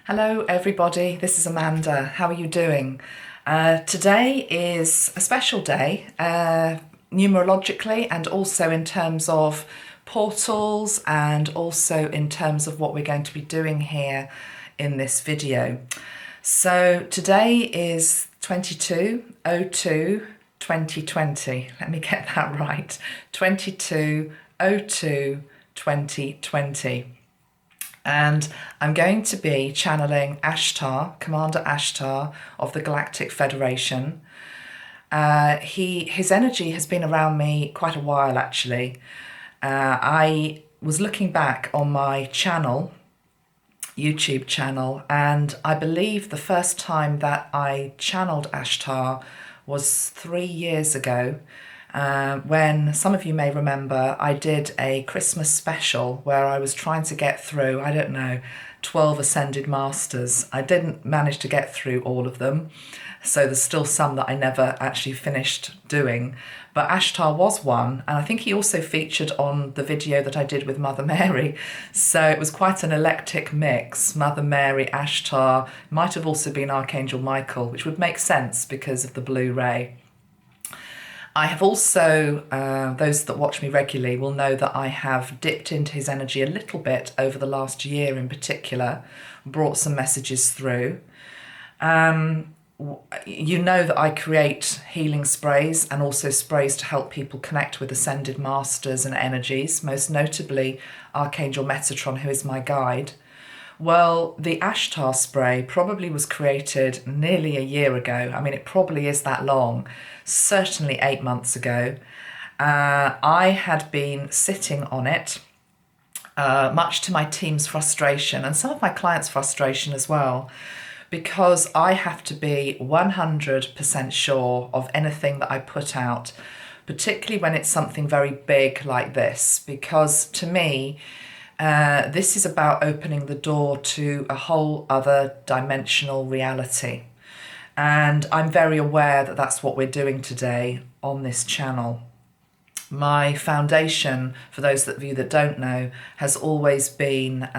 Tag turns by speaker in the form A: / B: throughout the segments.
A: Hello everybody, this is Amanda. How are you doing? Today is a special day, numerologically and also in terms of portals and also in terms of what we're going to be doing here in this video. So today is 22/02/2020. Let me get that right. 22/02/2020. And I'm going to be channeling Ashtar, Commander Ashtar of the Galactic Federation. His energy has been around me quite a while, actually. I was looking back on my channel, YouTube channel, and I believe the first time that I channeled Ashtar was 3 years ago. When some of you may remember, I did a Christmas special where I was trying to get through, 12 Ascended Masters. I didn't manage to get through all of them, so there's still some that I never actually finished doing. But Ashtar was one, and I think he also featured on the video that I did with Mother Mary. So it was quite an eclectic mix. Mother Mary, Ashtar, might have also been Archangel Michael, which would make sense because of the blue ray. I have also, those that watch me regularly will know that I have dipped into his energy a little bit over the last year in particular, brought some messages through. You know that I create healing sprays and also sprays to help people connect with ascended masters and energies, most notably Archangel Metatron, who is my guide. Well, the Ashtar spray probably was created nearly a year ago. I mean, it probably is that long, certainly 8 months ago. I had been sitting on it, much to my team's frustration and some of my clients' frustration as well, because I have to be 100% sure of anything that I put out, particularly when it's something very big like this, because to me, this is about opening the door to a whole other dimensional reality. And I'm very aware that that's what we're doing today on this channel. My foundation, for those of you that don't know, has always been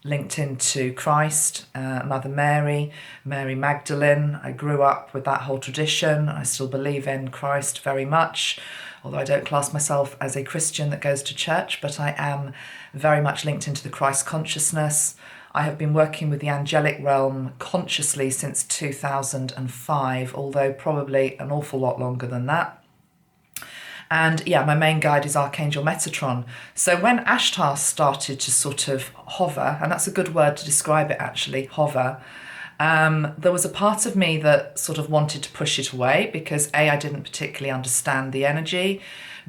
A: linked into Christ, Mother Mary, Mary Magdalene. I grew up with that whole tradition. I still believe in Christ very much, although I don't class myself as a Christian that goes to church, but I am very much linked into the Christ consciousness. I have been working with the angelic realm consciously since 2005, although probably an awful lot longer than that. And yeah, my main guide is Archangel Metatron. So when Ashtar started to sort of hover, and that's a good word to describe it actually, hover, there was a part of me that sort of wanted to push it away because A, I didn't particularly understand the energy.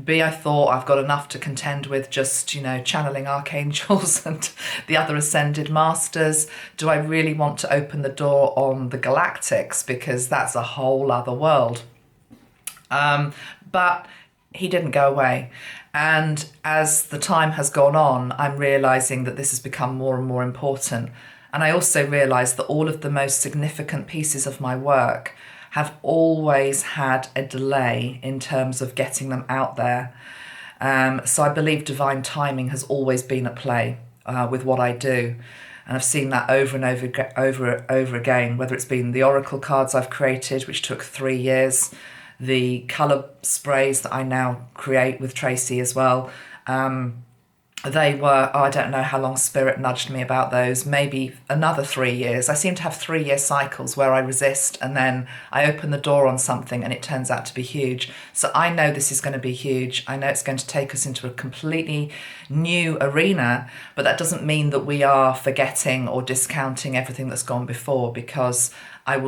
A: B, I thought I've got enough to contend with just, channeling archangels and the other ascended masters. Do I really want to open the door on the Galactics? Because that's a whole other world. But he didn't go away. And as the time has gone on, I'm realizing that this has become more and more important. And I also realised that all of the most significant pieces of my work have always had a delay in terms of getting them out there. So I believe divine timing has always been at play with what I do. And I've seen that over and over again, whether it's been the oracle cards I've created, which took 3 years, the colour sprays that I now create with Tracy as well. They were, I don't know how long Spirit nudged me about those, maybe another 3 years. I seem to have 3-year cycles where I resist and then I open the door on something and it turns out to be huge. So I know this is going to be huge. I know it's going to take us into a completely new arena, but that doesn't mean that we are forgetting or discounting everything that's gone before, because I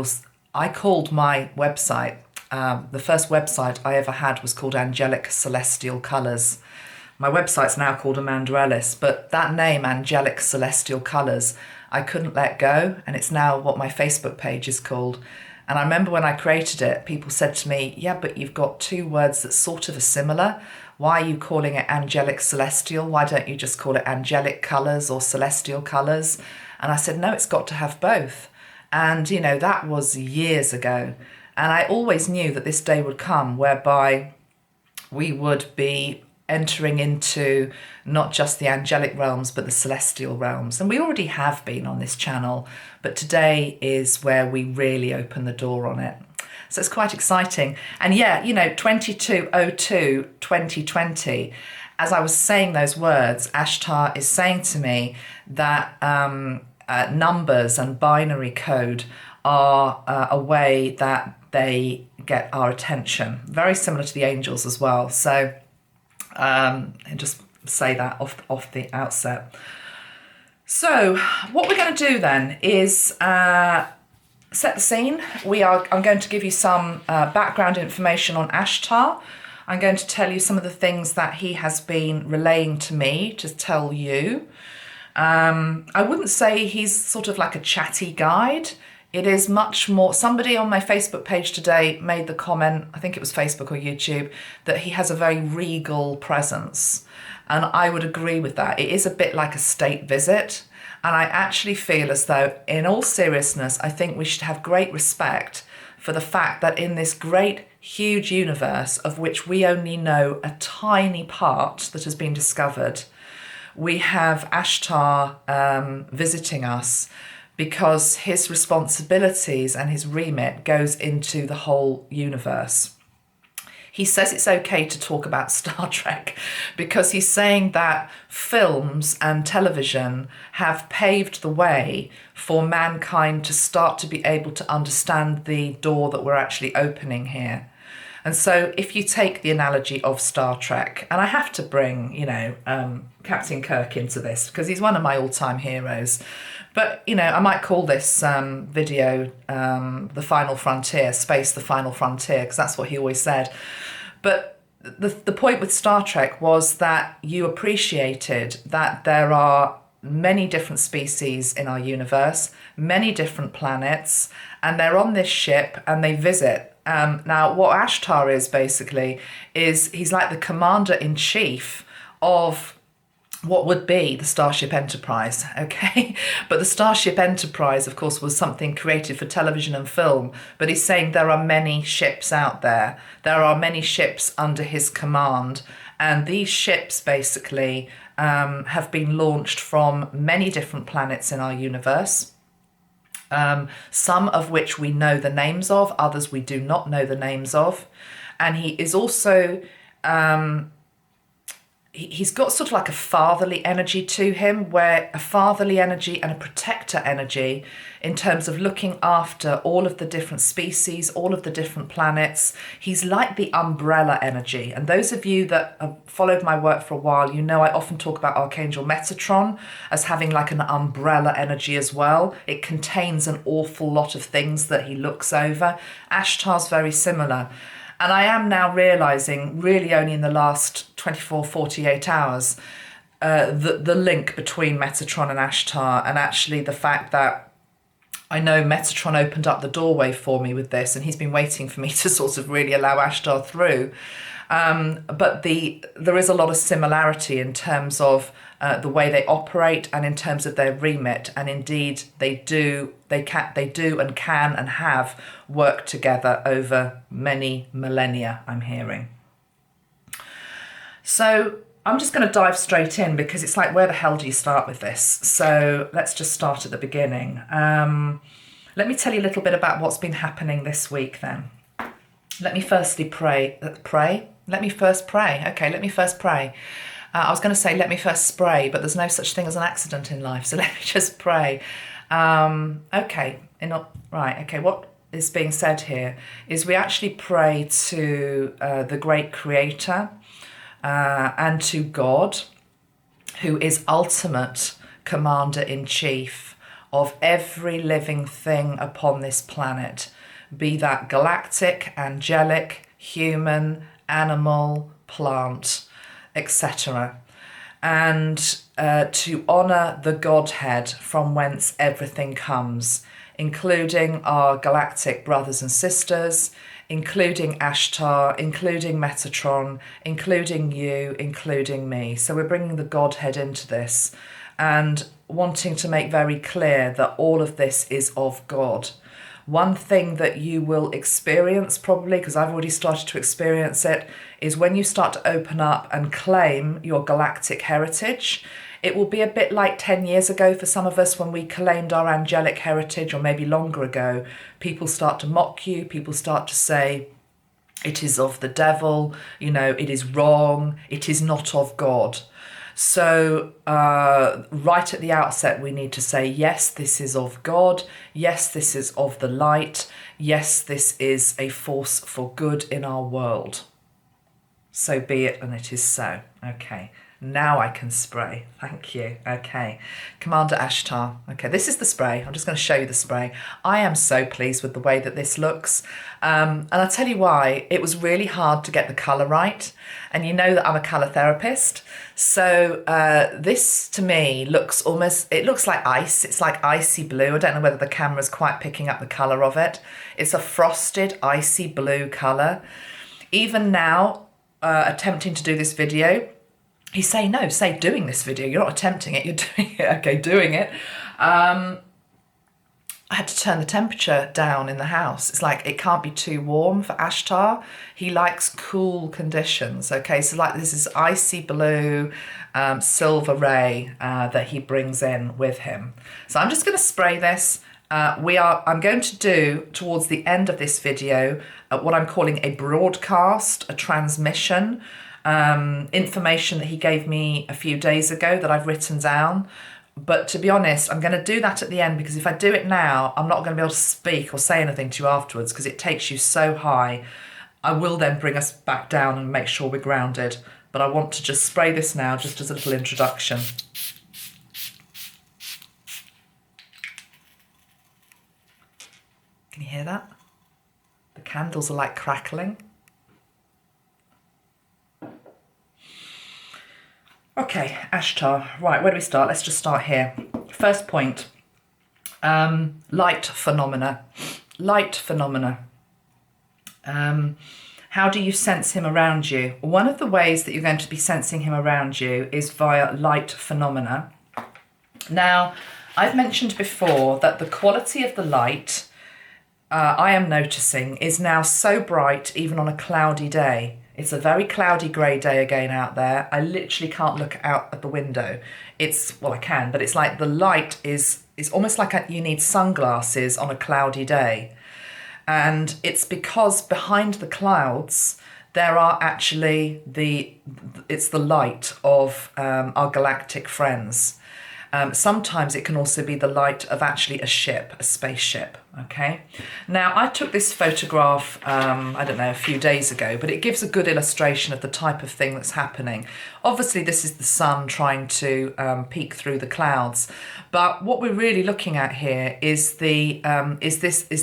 A: called my website, the first website I ever had was called Angelic Celestial Colours. My website's now called Amanda Ellis, but that name, Angelic Celestial Colours, I couldn't let go, and it's now what my Facebook page is called. And I remember when I created it, people said to me, yeah, but you've got 2 words that sort of are similar. Why are you calling it Angelic Celestial? Why don't you just call it Angelic Colours or Celestial Colours? And I said, no, it's got to have both. And, that was years ago. And I always knew that this day would come whereby we would be entering into not just the angelic realms, but the celestial realms. And we already have been on this channel, but today is where we really open the door on it. So it's quite exciting. And yeah, 2202 2020, as I was saying those words, Ashtar is saying to me that numbers and binary code are a way that they get our attention, very similar to the angels as well. So and just say that off the outset. So what we're going to do then is set the scene. I'm going to give you some background information on Ashtar. I'm going to tell you some of the things that he has been relaying to me to tell you. I wouldn't say he's sort of like a chatty guide. It is much more, somebody on my Facebook page today made the comment, I think it was Facebook or YouTube, that he has a very regal presence. And I would agree with that. It is a bit like a state visit. And I actually feel as though, in all seriousness, I think we should have great respect for the fact that in this great, huge universe of which we only know a tiny part that has been discovered, we have Ashtar visiting us, because his responsibilities and his remit goes into the whole universe. He says it's okay to talk about Star Trek because he's saying that films and television have paved the way for mankind to start to be able to understand the door that we're actually opening here. And so if you take the analogy of Star Trek, and I have to bring, Captain Kirk into this because he's one of my all-time heroes. But, I might call this video The Final Frontier, Space the Final Frontier, because that's what he always said. But the point with Star Trek was that you appreciated that there are many different species in our universe, many different planets, and they're on this ship and they visit. Now, what Ashtar is basically is he's like the commander-in-chief of what would be the Starship Enterprise, okay? But the Starship Enterprise, of course, was something created for television and film, but he's saying there are many ships out there. There are many ships under his command, and these ships basically have been launched from many different planets in our universe, some of which we know the names of, others we do not know the names of. And he is also... he's got sort of like a fatherly energy to him, where a fatherly energy and a protector energy in terms of looking after all of the different species, all of the different planets. He's like the umbrella energy. And those of you that have followed my work for a while, I often talk about Archangel Metatron as having like an umbrella energy as well. It contains an awful lot of things that he looks over. Ashtar's very similar. And I am now realising, really only in the last 24, 48 hours, the link between Metatron and Ashtar, and actually the fact that I know Metatron opened up the doorway for me with this, and he's been waiting for me to sort of really allow Ashtar through. But there is a lot of similarity in terms of the way they operate and in terms of their remit, and indeed they do and can and have worked together over many millennia, I'm hearing. So I'm just going to dive straight in because it's like, where the hell do you start with this? So let's just start at the beginning. Let me tell you a little bit about what's been happening this week then. Let me firstly pray. Let me first pray. Okay, let me first pray. I was going to say, let me first spray, but there's no such thing as an accident in life. So let me just pray. Okay. What is being said here is we actually pray to the great creator and to God, who is ultimate commander-in-chief of every living thing upon this planet, be that galactic, angelic, human, animal, plant, etc. And to honour the Godhead from whence everything comes, including our galactic brothers and sisters, including Ashtar, including Metatron, including you, including me. So we're bringing the Godhead into this and wanting to make very clear that all of this is of God. One thing that you will experience probably, because I've already started to experience it, is when you start to open up and claim your galactic heritage. It will be a bit like 10 years ago for some of us when we claimed our angelic heritage, or maybe longer ago. People start to mock you, people start to say, it is of the devil, you know, it is wrong, it is not of God. So right at the outset, we need to say, yes, this is of God. Yes, this is of the light. Yes, this is a force for good in our world. So be it, and it is so. Okay. Now I can spray. Thank you. Okay. Commander Ashtar. Okay, this is the spray. I'm just going to show you the spray. I am so pleased with the way that this looks. And I'll tell you why. It was really hard to get the colour right. And you know that I'm a colour therapist. So this to me looks almost, it looks like ice. It's like icy blue. I don't know whether the camera's quite picking up the colour of it. It's a frosted icy blue colour. Even now, attempting to do this video, he's saying, no, say doing this video. You're not attempting it, you're doing it. Okay, doing it. I had to turn the temperature down in the house. It's like, it can't be too warm for Ashtar. He likes cool conditions. Okay, so like this is icy blue, silver ray that he brings in with him. So I'm just going to spray this. I'm going to do, towards the end of this video, what I'm calling a broadcast, a transmission, information that he gave me a few days ago that I've written down. But to be honest, I'm going to do that at the end, because if I do it now, I'm not going to be able to speak or say anything to you afterwards, because it takes you so high. I will then bring us back down and make sure we're grounded. But I want to just spray this now, just as a little introduction. Can you hear that? The candles are like crackling. Okay, Ashtar. Right, where do we start? Let's just start here. First point, light phenomena. Light phenomena. How do you sense him around you? One of the ways that you're going to be sensing him around you is via light phenomena. Now, I've mentioned before that the quality of the light I am noticing is now so bright even on a cloudy day. It's a very cloudy grey day again out there. I literally can't look out at the window. Well, I can, but it's like the light is almost like you need sunglasses on a cloudy day. And it's because behind the clouds, there are actually it's the light of our galactic friends. Sometimes it can also be the light of actually a ship, a spaceship, okay? Now, I took this photograph, I don't know, a few days ago, but it gives a good illustration of the type of thing that's happening. Obviously, this is the sun trying to peek through the clouds, but what we're really looking at here is the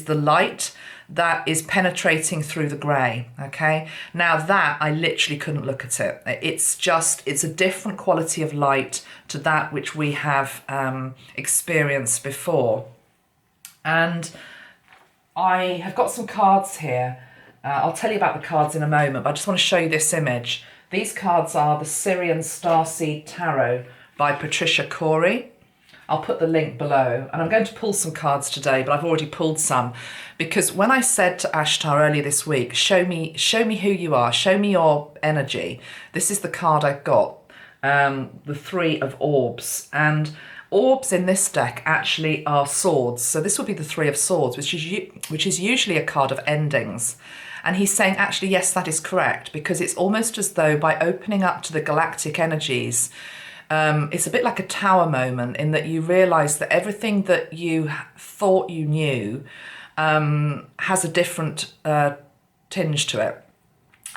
A: light that is penetrating through the grey, okay? Now that, I literally couldn't look at it. It's a different quality of light to that which we have experienced before. And I have got some cards here. I'll tell you about the cards in a moment, but I just want to show you this image. These cards are the Sirian Starseed Tarot by Patricia Cori. I'll put the link below, and I'm going to pull some cards today, but I've already pulled some, because when I said to Ashtar earlier this week, show me who you are, show me your energy, this is the card I got, the Three of Orbs. And orbs in this deck actually are swords, so this will be the Three of Swords, which is usually a card of endings. And he's saying, actually, yes, that is correct, because it's almost as though by opening up to the galactic energies, it's a bit like a tower moment, in that you realise that everything that you thought you knew has a different tinge to it,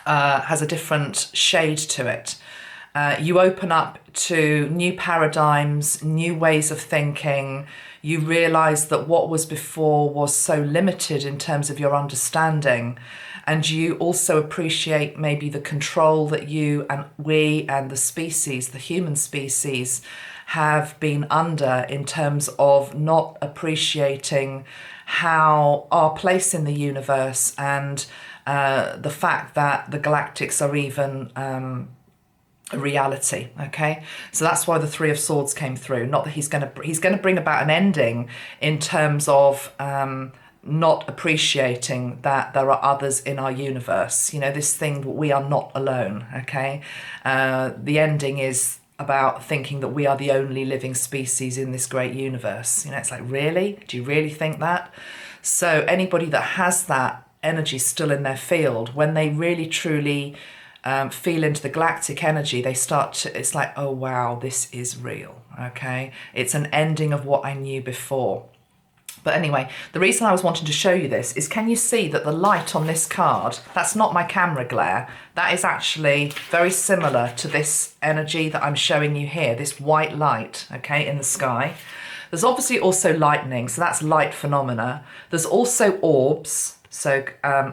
A: has a different shade to it. You open up to new paradigms, new ways of thinking. You realise that what was before was so limited in terms of your understanding. And you also appreciate maybe the control that you and we and the species, the human species, have been under in terms of not appreciating how our place in the universe and the fact that the galactics are even a reality. Okay, so that's why the Three of Swords came through. Not that he's going to bring about an ending in terms of not appreciating that there are others in our universe. You know, this thing, we are not alone, okay? The ending is about thinking that we are the only living species in this great universe. You know, it's like, really? Do you really think that? So anybody that has that energy still in their field, when they really truly feel into the galactic energy, they start to, it's like, oh wow, this is real, okay? It's an ending of what I knew before. But anyway, the reason I was wanting to show you this is, can you see that the light on this card, that's not my camera glare, that is actually very similar to this energy that I'm showing you here, this white light, okay, in the sky. There's obviously also lightning, so that's light phenomena. There's also orbs, so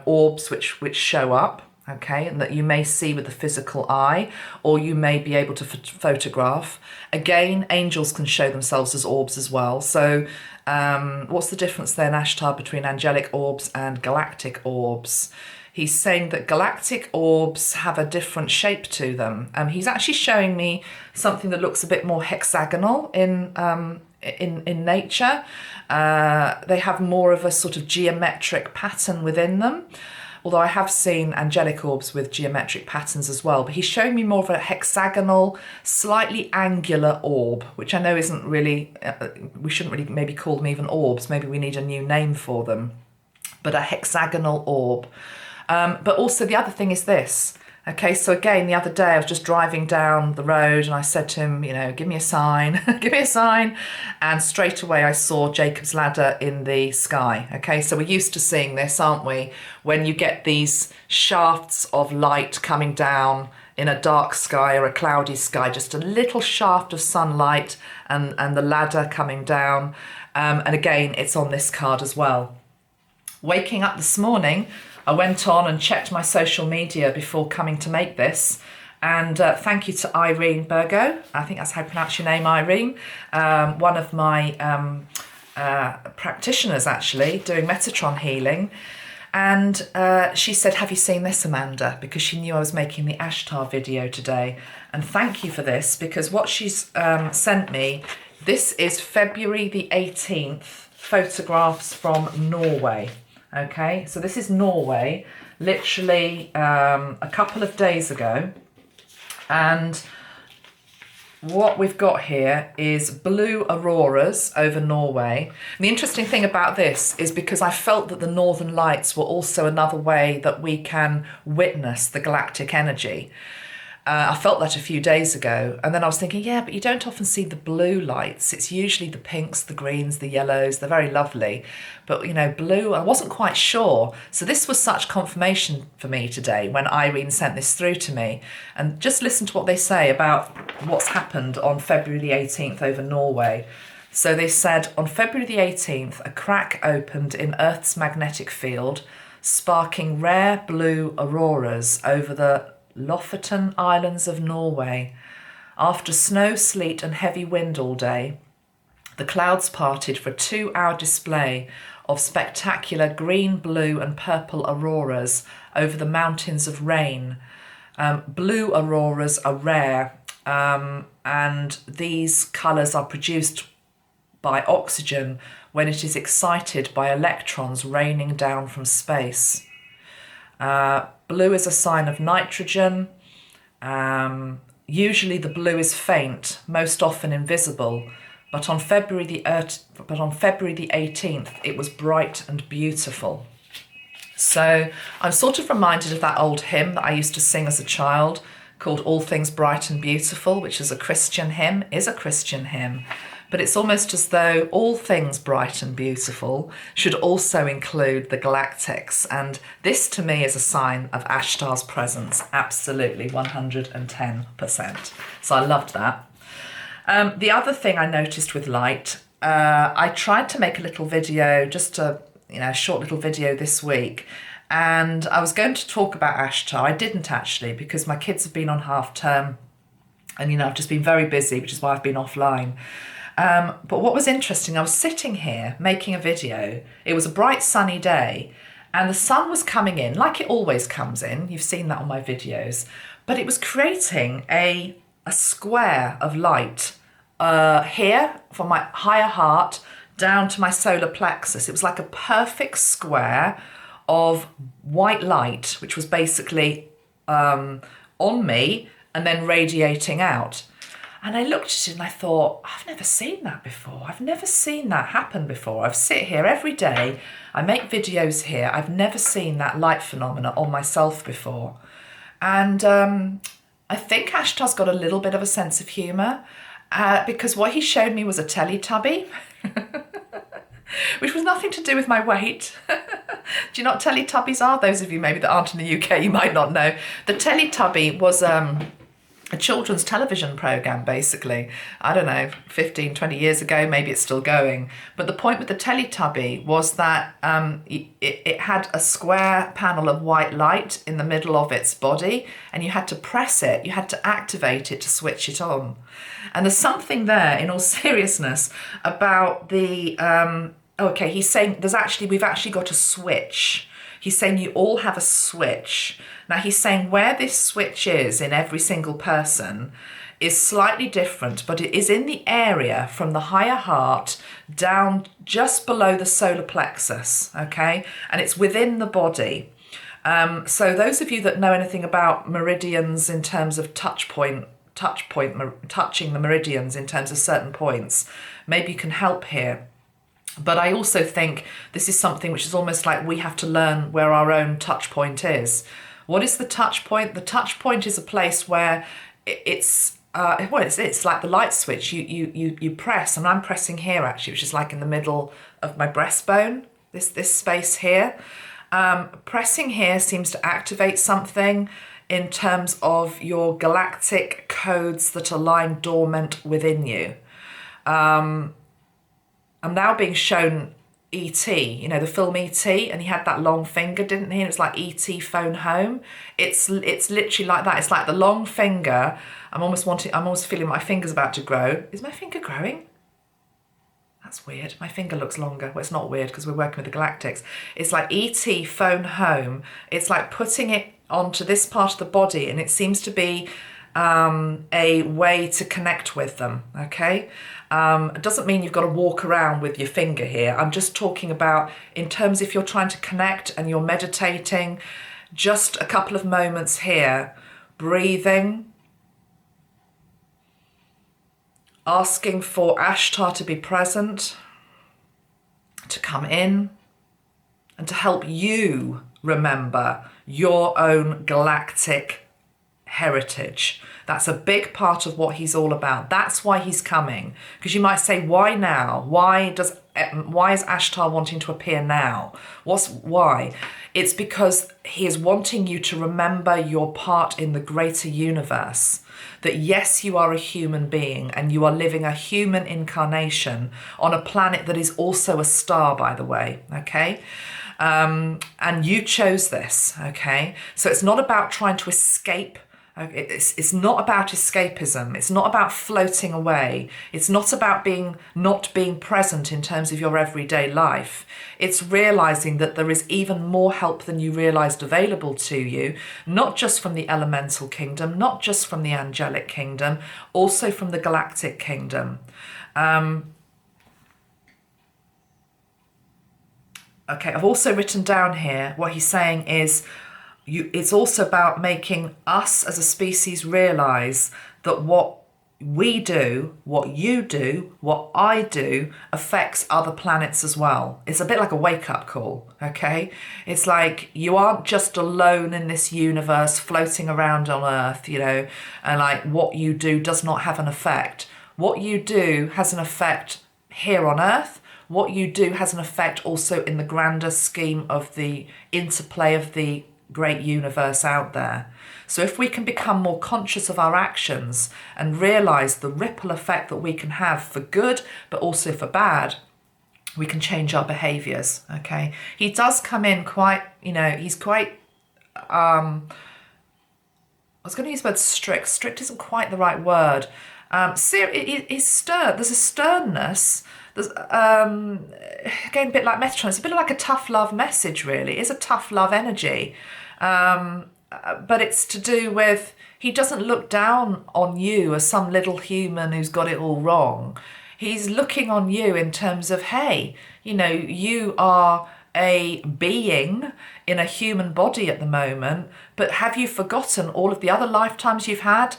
A: orbs which show up, okay, and that you may see with the physical eye, or you may be able to photograph. Again, angels can show themselves as orbs as well. So what's the difference then, Ashtar, between angelic orbs and galactic orbs? He's saying that galactic orbs have a different shape to them. He's actually showing me something that looks a bit more hexagonal in nature. They have more of a sort of geometric pattern within them. Although I have seen angelic orbs with geometric patterns as well, but he's showing me more of a hexagonal, slightly angular orb, which I know isn't really, we shouldn't really maybe call them even orbs, maybe we need a new name for them, but a hexagonal orb. But also the other thing is this. Okay, so again, the other day I was just driving down the road and I said to him, you know, give me a sign, give me a sign. And straight away I saw Jacob's ladder in the sky. Okay, so we're used to seeing this, aren't we? When you get these shafts of light coming down in a dark sky or a cloudy sky, just a little shaft of sunlight and the ladder coming down. And again, it's on this card as well. Waking up this morning, I went on and checked my social media before coming to make this. And thank you to Irene Burgo. I think that's how you pronounce your name, Irene. One of my practitioners, actually, doing Metatron healing. And she said, have you seen this, Amanda? Because she knew I was making the Ashtar video today. And thank you for this, because what she's sent me, this is February the 18th, photographs from Norway. Okay, so this is Norway, literally a couple of days ago. And what we've got here is blue auroras over Norway. And the interesting thing about this is because I felt that the northern lights were also another way that we can witness the galactic energy. I felt that a few days ago, and then I was thinking, yeah, but you don't often see the blue lights. It's usually the pinks, the greens, the yellows. They're very lovely. But, you know, blue, I wasn't quite sure. So this was such confirmation for me today when Irene sent this through to me. And just listen to what they say about what's happened on February the 18th over Norway. So they said, on February the 18th, a crack opened in Earth's magnetic field, sparking rare blue auroras over the Lofoten Islands of Norway. After snow, sleet and heavy wind all day, the clouds parted for a 2-hour display of spectacular green, blue and purple auroras over the mountains of rain. Blue auroras are rare, and these colours are produced by oxygen when it is excited by electrons raining down from space. Blue is a sign of nitrogen. Usually the blue is faint, most often invisible, but on February the 18th, it was bright and beautiful. So I'm sort of reminded of that old hymn that I used to sing as a child called All Things Bright and Beautiful, which is a Christian hymn, but it's almost as though all things bright and beautiful should also include the galactics. And this to me is a sign of Ashtar's presence, absolutely 110%. So I loved that. The other thing I noticed with light, I tried to make a little video, just a short little video this week, and I was going to talk about Ashtar. I didn't actually, because my kids have been on half term, and I've just been very busy, which is why I've been offline. But what was interesting, I was sitting here making a video. It was a bright sunny day and the sun was coming in like it always comes in. You've seen that on my videos, but it was creating a square of light here from my higher heart down to my solar plexus. It was like a perfect square of white light, which was basically on me and then radiating out. And I looked at it and I thought, I've never seen that before. I've never seen that happen before. I sit here every day. I make videos here. I've never seen that light phenomena on myself before. And I think Ashtar's got a little bit of a sense of humour because what he showed me was a Teletubby, which was nothing to do with my weight. Do you know what Teletubbies are? Those of you maybe that aren't in the UK, you might not know. The Teletubby was a children's television programme, basically. I don't know, 15, 20 years ago, maybe it's still going. But the point with the Teletubby was that it had a square panel of white light in the middle of its body, and you had to press it, you had to activate it to switch it on. And there's something there, in all seriousness, about the... okay, he's saying we've actually got a switch. He's saying you all have a switch. Now he's saying where this switch is in every single person is slightly different, but it is in the area from the higher heart down just below the solar plexus, okay? And it's within the body. So those of you that know anything about meridians in terms of touching the meridians in terms of certain points, maybe you can help here. But I also think this is something which is almost like we have to learn where our own touch point is. What is the touch point? The touch point is a place where it's like the light switch. You press, and I'm pressing here actually, which is like in the middle of my breastbone. This space here. Pressing here seems to activate something in terms of your galactic codes that are lying dormant within you. I'm now being shown E.T., you know, the film E.T., and he had that long finger, didn't he? And it's like E.T. phone home. It's literally like that. It's like the long finger. I'm almost feeling my finger's about to grow. Is my finger growing? That's weird. My finger looks longer. Well, it's not weird because we're working with the Galactics. It's like E.T. phone home. It's like putting it onto this part of the body, and it seems to be a way to connect with them, okay? It doesn't mean you've got to walk around with your finger here. I'm just talking about in terms if you're trying to connect and you're meditating, just a couple of moments here, breathing, asking for Ashtar to be present, to come in, and to help you remember your own galactic heritage. That's a big part of what he's all about. That's why he's coming. Because you might say, why now? Why is Ashtar wanting to appear now? Why? It's because he is wanting you to remember your part in the greater universe. That yes, you are a human being and you are living a human incarnation on a planet that is also a star, by the way, okay? And you chose this, okay? So it's not about trying to escape. It's not about escapism. It's not about floating away. It's not about not being present in terms of your everyday life. It's realizing that there is even more help than you realized available to you, not just from the elemental kingdom, not just from the angelic kingdom, also from the galactic kingdom. Okay, I've also written down here what he's saying is it's also about making us as a species realize that what we do, what you do, what I do affects other planets as well. It's a bit like a wake-up call, okay? It's like you aren't just alone in this universe floating around on Earth, you know, and like what you do does not have an effect. What you do has an effect here on Earth. What you do has an effect also in the grander scheme of the interplay of the great universe out there. So if we can become more conscious of our actions and realize the ripple effect that we can have for good but also for bad, we can change our behaviors, okay? He does come in quite, you know, he's quite I was going to use the word strict. Strict isn't quite the right word. He's stern. There's a sternness. There's again a bit like Metatron. It's a bit like a tough love message, really. It's a tough love energy. But it's to do with, he doesn't look down on you as some little human who's got it all wrong. He's looking on you in terms of, hey, you know, you are a being in a human body at the moment, but have you forgotten all of the other lifetimes you've had,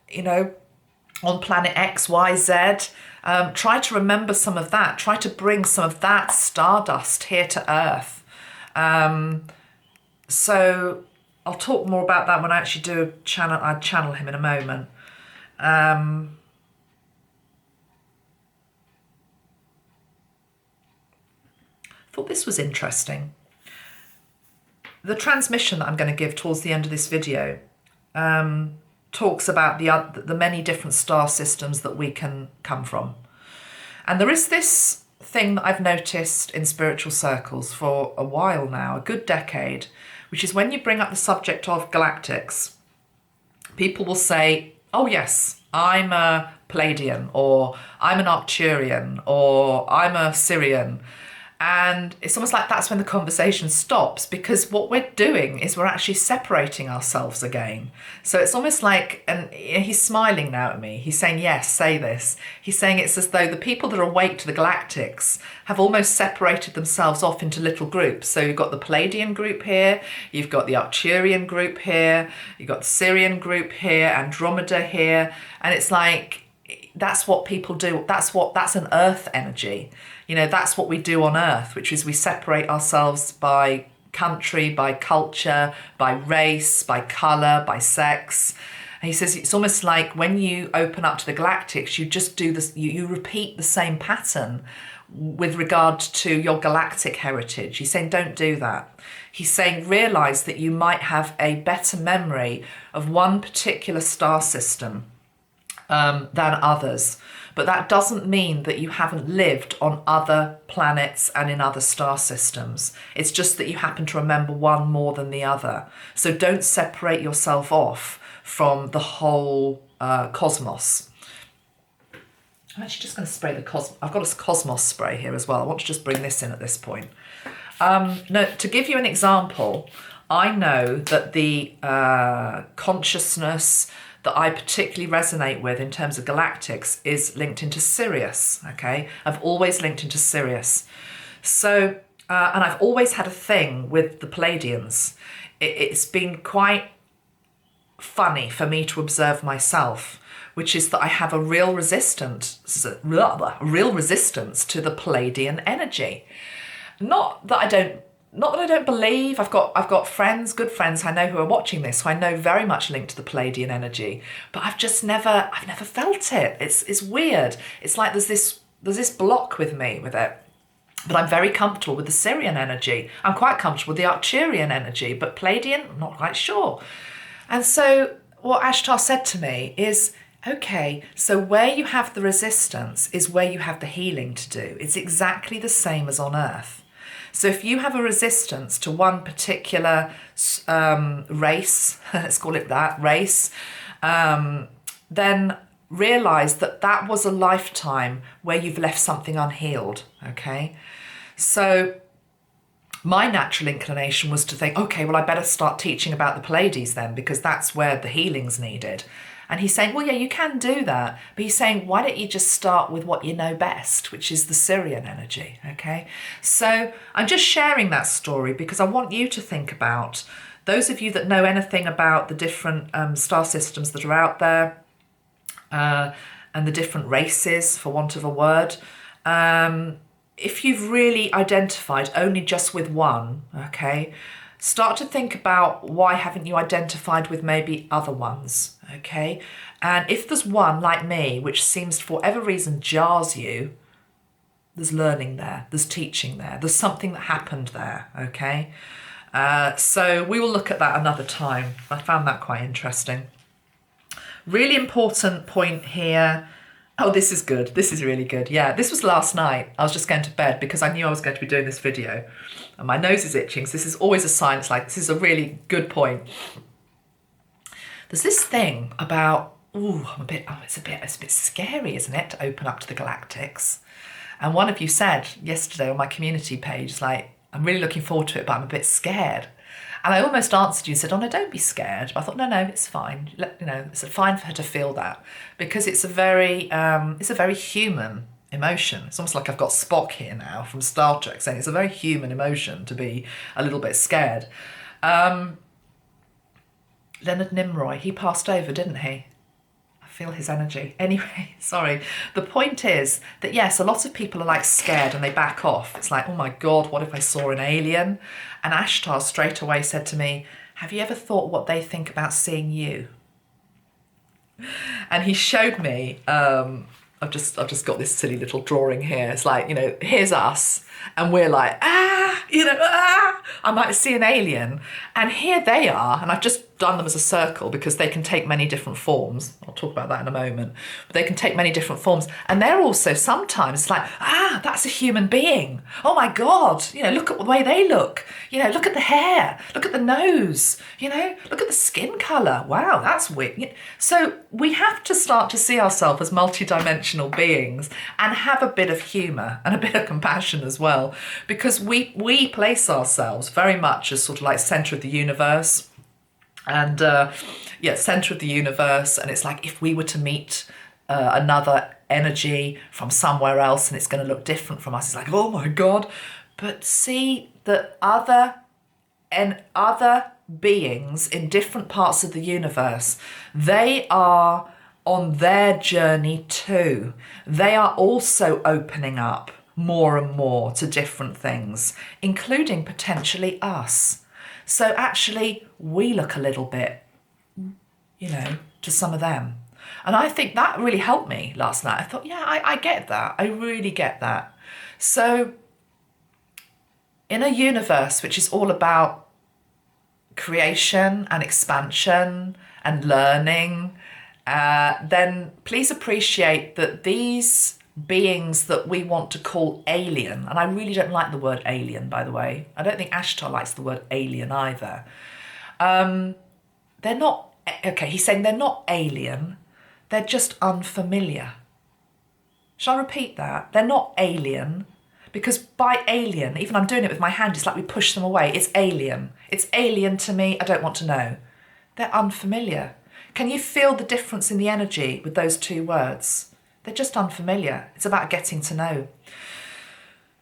A: you know, on planet X, Y, Z? Try to remember some of that. Try to bring some of that stardust here to Earth. So I'll talk more about that when I actually do a channel. I channel him in a moment. Thought this was interesting. The transmission that I'm going to give towards the end of this video talks about the many different star systems that we can come from. And there is this thing that I've noticed in spiritual circles for a while now, a good decade, which is when you bring up the subject of galactics, people will say, oh yes, I'm a Palladian, or I'm an Arcturian, or I'm a Sirian. And it's almost like that's when the conversation stops, because what we're doing is we're actually separating ourselves again. So it's almost like, and he's smiling now at me. He's saying, yes, say this. He's saying it's as though the people that are awake to the galactics have almost separated themselves off into little groups. So you've got the Palladian group here, you've got the Arcturian group here, you've got the Sirian group here, Andromeda here. And it's like, that's what people do. That's an Earth energy. You know, that's what we do on Earth, which is we separate ourselves by country, by culture, by race, by colour, by sex. And he says it's almost like when you open up to the galactics, you just do this, you repeat the same pattern with regard to your galactic heritage. He's saying don't do that. He's saying realise that you might have a better memory of one particular star system than others. But that doesn't mean that you haven't lived on other planets and in other star systems. It's just that you happen to remember one more than the other. So don't separate yourself off from the whole cosmos. I'm actually just going to spray the cosmos. I've got a cosmos spray here as well. I want to just bring this in at this point. No, to give you an example, I know that the consciousness that I particularly resonate with in terms of galactics is linked into Sirius, okay? I've always linked into Sirius. So, and I've always had a thing with the Palladians. It's been quite funny for me to observe myself, which is that I have a real resistance to the Palladian energy. Not that I don't believe. I've got friends, good friends I know who are watching this, who I know very much linked to the Palladian energy, but I've never felt it. It's weird. It's like there's this block with me with it. But I'm very comfortable with the Sirian energy. I'm quite comfortable with the Arcturian energy, but Palladian, I'm not quite sure. And so what Ashtar said to me is, okay, so where you have the resistance is where you have the healing to do. It's exactly the same as on Earth. So if you have a resistance to one particular race, let's call it that, race, then realise that was a lifetime where you've left something unhealed, okay? So my natural inclination was to think, okay, well, I better start teaching about the Pleiades then, because that's where the healing's needed. And he's saying, well, yeah, you can do that. But he's saying, why don't you just start with what you know best, which is the Sirian energy, okay? So I'm just sharing that story because I want you to think about, those of you that know anything about the different star systems that are out there and the different races, for want of a word, if you've really identified only just with one, okay, start to think about why haven't you identified with maybe other ones, okay? And if there's one, like me, which seems for whatever reason jars you, there's learning there, there's teaching there, there's something that happened there, okay? So we will look at that another time. I found that quite interesting. Really important point here. Oh, this is good. This is really good. Yeah, this was last night. I was just going to bed because I knew I was going to be doing this video. And my nose is itching, so this is always a sign. It's like, this is a really good point. There's this thing about, it's a bit scary, isn't it, to open up to the galactics? And one of you said yesterday on my community page, like, I'm really looking forward to it, but I'm a bit scared. And I almost answered you and said, oh no, don't be scared. But I thought, no, it's fine. It's fine for her to feel that, because it's a very human emotion. It's almost like I've got Spock here now from Star Trek saying it's a very human emotion to be a little bit scared. Leonard Nimoy, he passed over, didn't he? I feel his energy. Anyway, sorry. The point is that, yes, a lot of people are like scared and they back off. It's like, oh my God, what if I saw an alien? And Ashtar straight away said to me, have you ever thought what they think about seeing you? And he showed me, I've just got this silly little drawing here. It's like, here's us, and we're like, I might see an alien. And here they are, and I've just done them as a circle because they can take many different forms. I'll talk about that in a moment. But they can take many different forms. And they're also sometimes like, that's a human being. Oh my God, look at the way they look. Look at the hair, look at the nose, look at the skin colour. Wow, that's weird. So we have to start to see ourselves as multidimensional beings and have a bit of humour and a bit of compassion as well, because we place ourselves very much as sort of like centre of the universe. And centre of the universe. And it's like, if we were to meet another energy from somewhere else and it's going to look different from us, it's like, oh my God. But see that other beings in different parts of the universe, they are on their journey too. They are also opening up more and more to different things, including potentially us. So actually, we look a little bit, to some of them. And I think that really helped me last night. I thought, yeah, I get that. I really get that. So in a universe which is all about creation and expansion and learning, then please appreciate that these beings that we want to call alien, and I really don't like the word alien, by the way. I don't think Ashtar likes the word alien either. They're not, okay, he's saying they're not alien, they're just unfamiliar. Shall I repeat that? They're not alien, because by alien, even I'm doing it with my hand, it's like we push them away. It's alien. It's alien to me, I don't want to know. They're unfamiliar. Can you feel the difference in the energy with those two words? They're just unfamiliar. It's about getting to know.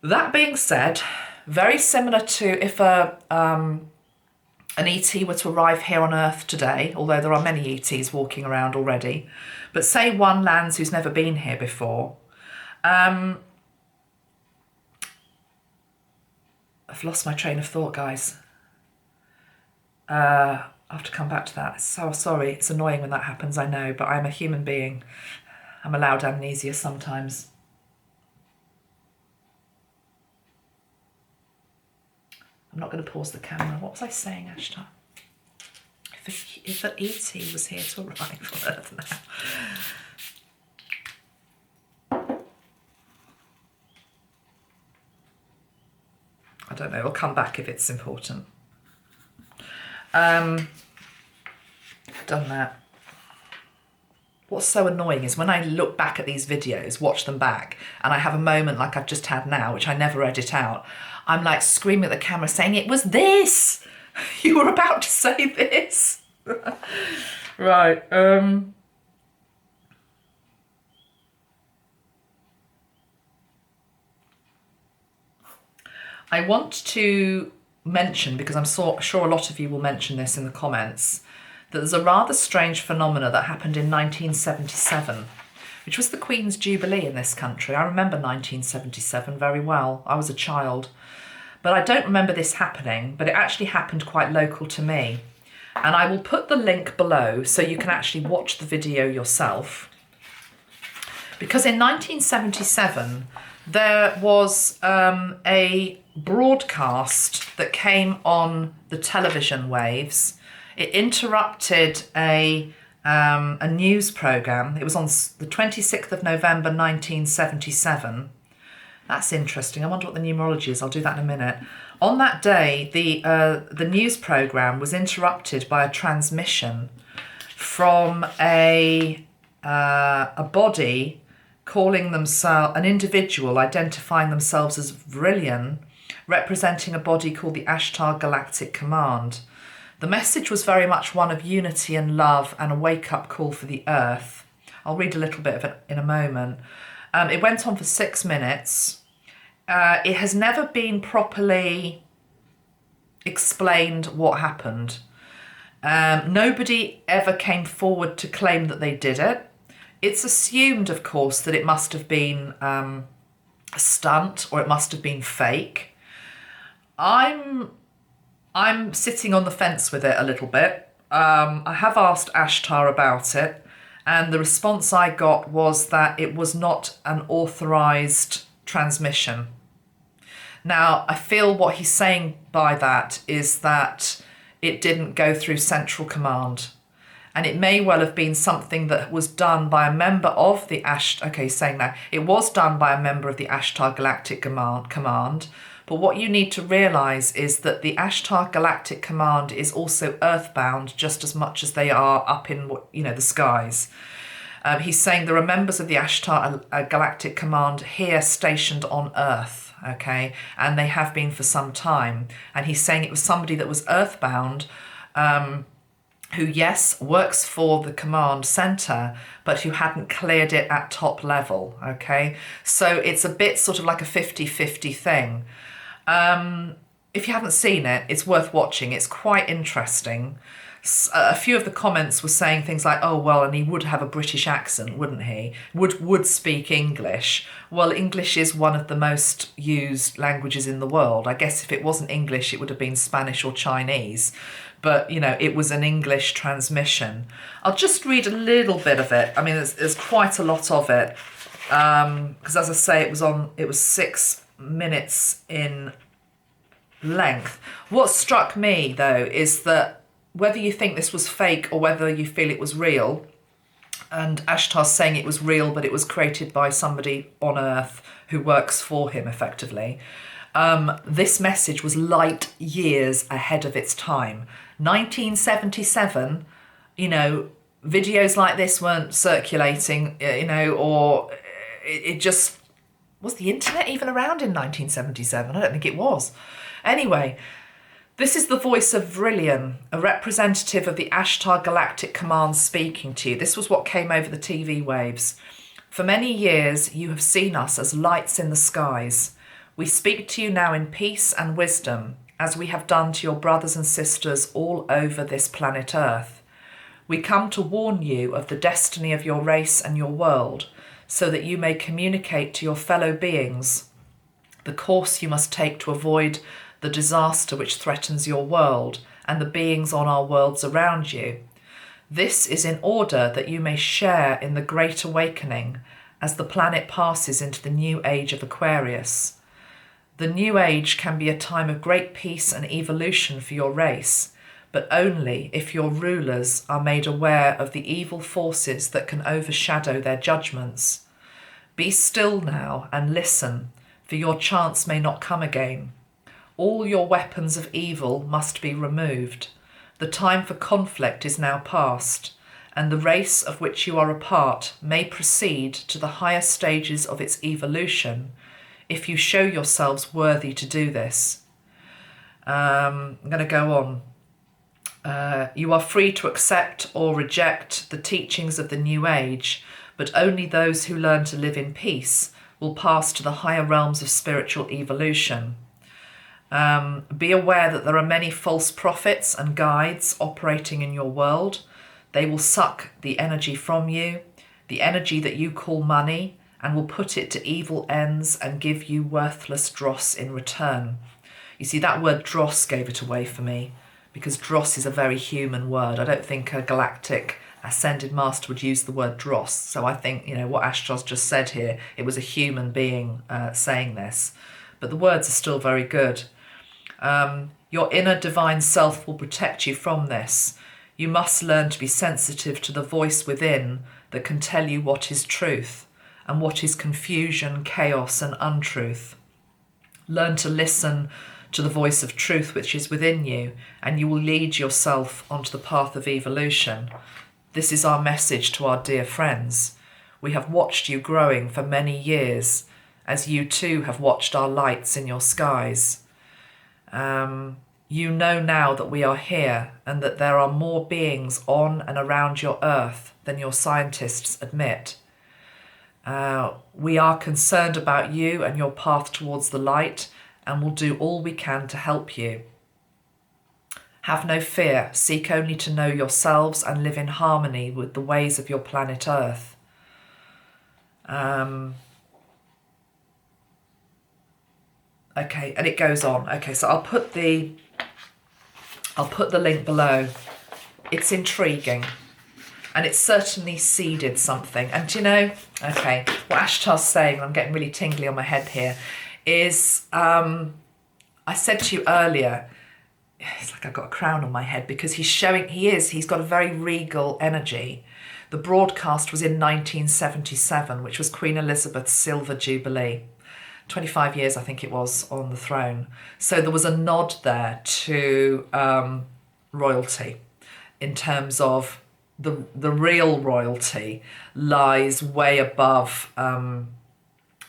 A: That being said, very similar to if an ET were to arrive here on Earth today, although there are many ETs walking around already, but say one lands who's never been here before. I've lost my train of thought, guys. I have to come back to that. So sorry, it's annoying when that happens, I know, but I'm a human being. I'm allowed amnesia sometimes. I'm not going to pause the camera. What was I saying, Ashtar? If an ET was here to arrive on Earth now. I don't know. I'll come back if it's important. Done that. What's so annoying is when I look back at these videos, watch them back, and I have a moment like I've just had now, which I never edit out, I'm like screaming at the camera saying, it was this! You were about to say this! Right, I want to mention, because I'm sure a lot of you will mention this in the comments, that there's a rather strange phenomena that happened in 1977, which was the Queen's Jubilee in this country. I remember 1977 very well. I was a child. But I don't remember this happening, but it actually happened quite local to me. And I will put the link below so you can actually watch the video yourself. Because in 1977, there was a broadcast that came on the television waves. It interrupted a news programme. It was on the 26th of November 1977. That's interesting. I wonder what the numerology is. I'll do that in a minute. On that day, the news programme was interrupted by a transmission from a body calling themselves, an individual identifying themselves as Sirian, representing a body called the Ashtar Galactic Command. The message was very much one of unity and love and a wake-up call for the earth. I'll read a little bit of it in a moment. It went on for 6 minutes. It has never been properly explained what happened. Nobody ever came forward to claim that they did it. It's assumed, of course, that it must have been a stunt or it must have been fake. I'm sitting on the fence with it a little bit. I have asked Ashtar about it, and the response I got was that it was not an authorised transmission. Now, I feel what he's saying by that is that it didn't go through Central Command. And it may well have been something that was done by a member of the it was done by a member of the Ashtar Galactic Command. But what you need to realise is that the Ashtar Galactic Command is also earthbound just as much as they are up in, the skies. He's saying there are members of the Ashtar Galactic Command here stationed on Earth, okay? And they have been for some time. And he's saying it was somebody that was earthbound, who, yes, works for the command centre, but who hadn't cleared it at top level, okay? So it's a bit sort of like a 50-50 thing. If you haven't seen it, it's worth watching. It's quite interesting. A few of the comments were saying things like, oh, well, and he would have a British accent, wouldn't he? Would speak English. Well, English is one of the most used languages in the world. I guess if it wasn't English, it would have been Spanish or Chinese. But, it was an English transmission. I'll just read a little bit of it. I mean, there's quite a lot of it. Because as I say, it was 6 minutes in length. What struck me, though, is that whether you think this was fake or whether you feel it was real, and Ashtar's saying it was real, but it was created by somebody on Earth who works for him, effectively. This message was light years ahead of its time. 1977, videos like this weren't circulating, or it just... Was the internet even around in 1977? I don't think it was. Anyway, this is the voice of Sirian, a representative of the Ashtar Galactic Command speaking to you. This was what came over the TV waves. For many years, you have seen us as lights in the skies. We speak to you now in peace and wisdom, as we have done to your brothers and sisters all over this planet Earth. We come to warn you of the destiny of your race and your world, so that you may communicate to your fellow beings the course you must take to avoid the disaster which threatens your world and the beings on our worlds around you. This is in order that you may share in the Great Awakening as the planet passes into the new age of Aquarius. The new age can be a time of great peace and evolution for your race, but only if your rulers are made aware of the evil forces that can overshadow their judgments. Be still now and listen, for your chance may not come again. All your weapons of evil must be removed. The time for conflict is now past, and the race of which you are a part may proceed to the higher stages of its evolution if you show yourselves worthy to do this. I'm going to go on. You are free to accept or reject the teachings of the new age, but only those who learn to live in peace will pass to the higher realms of spiritual evolution. Be aware that there are many false prophets and guides operating in your world. They will suck the energy from you, the energy that you call money, and will put it to evil ends and give you worthless dross in return. You see, that word dross gave it away for me, because dross is a very human word. I don't think a galactic ascended master would use the word dross. So I think, what Ashtar's just said here, it was a human being saying this. But the words are still very good. Your inner divine self will protect you from this. You must learn to be sensitive to the voice within that can tell you what is truth and what is confusion, chaos, and untruth. Learn to listen to the voice of truth which is within you, and you will lead yourself onto the path of evolution. This is our message to our dear friends. We have watched you growing for many years, as you too have watched our lights in your skies. You know now that we are here and that there are more beings on and around your Earth than your scientists admit. We are concerned about you and your path towards the light, and will do all we can to help you. Have no fear, seek only to know yourselves and live in harmony with the ways of your planet Earth. Okay, and it goes on. Okay, so I'll put the link below. It's intriguing, and it's certainly seeded something. And do you know, okay, what Ashtar's saying, and I'm getting really tingly on my head here, is I said to you earlier, it's like I've got a crown on my head, because he's got a very regal energy. The broadcast was in 1977, which was Queen Elizabeth's Silver Jubilee. 25 years, I think it was, on the throne. So there was a nod there to royalty, in terms of the real royalty lies way above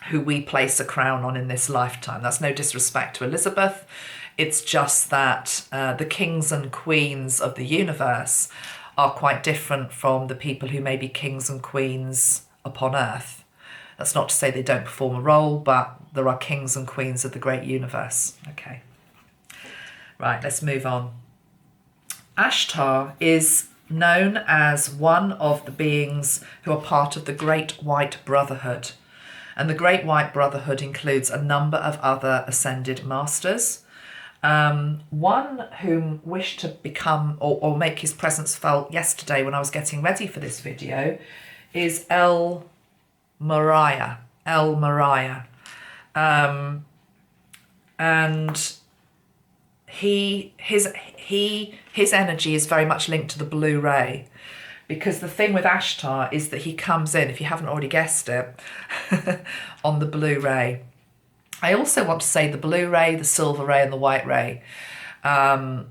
A: who we place a crown on in this lifetime. That's no disrespect to Elizabeth. It's just that the kings and queens of the universe are quite different from the people who may be kings and queens upon Earth. That's not to say they don't perform a role, but there are kings and queens of the great universe. Okay. Right, let's move on. Ashtar is known as one of the beings who are part of the Great White Brotherhood. And the Great White Brotherhood includes a number of other ascended masters. One whom wished to become or make his presence felt yesterday when I was getting ready for this video is El Mariah. And his energy is very much linked to the blue ray, because the thing with Ashtar is that he comes in, if you haven't already guessed it, on the blue ray. I also want to say the blue ray, the silver ray and the white ray, but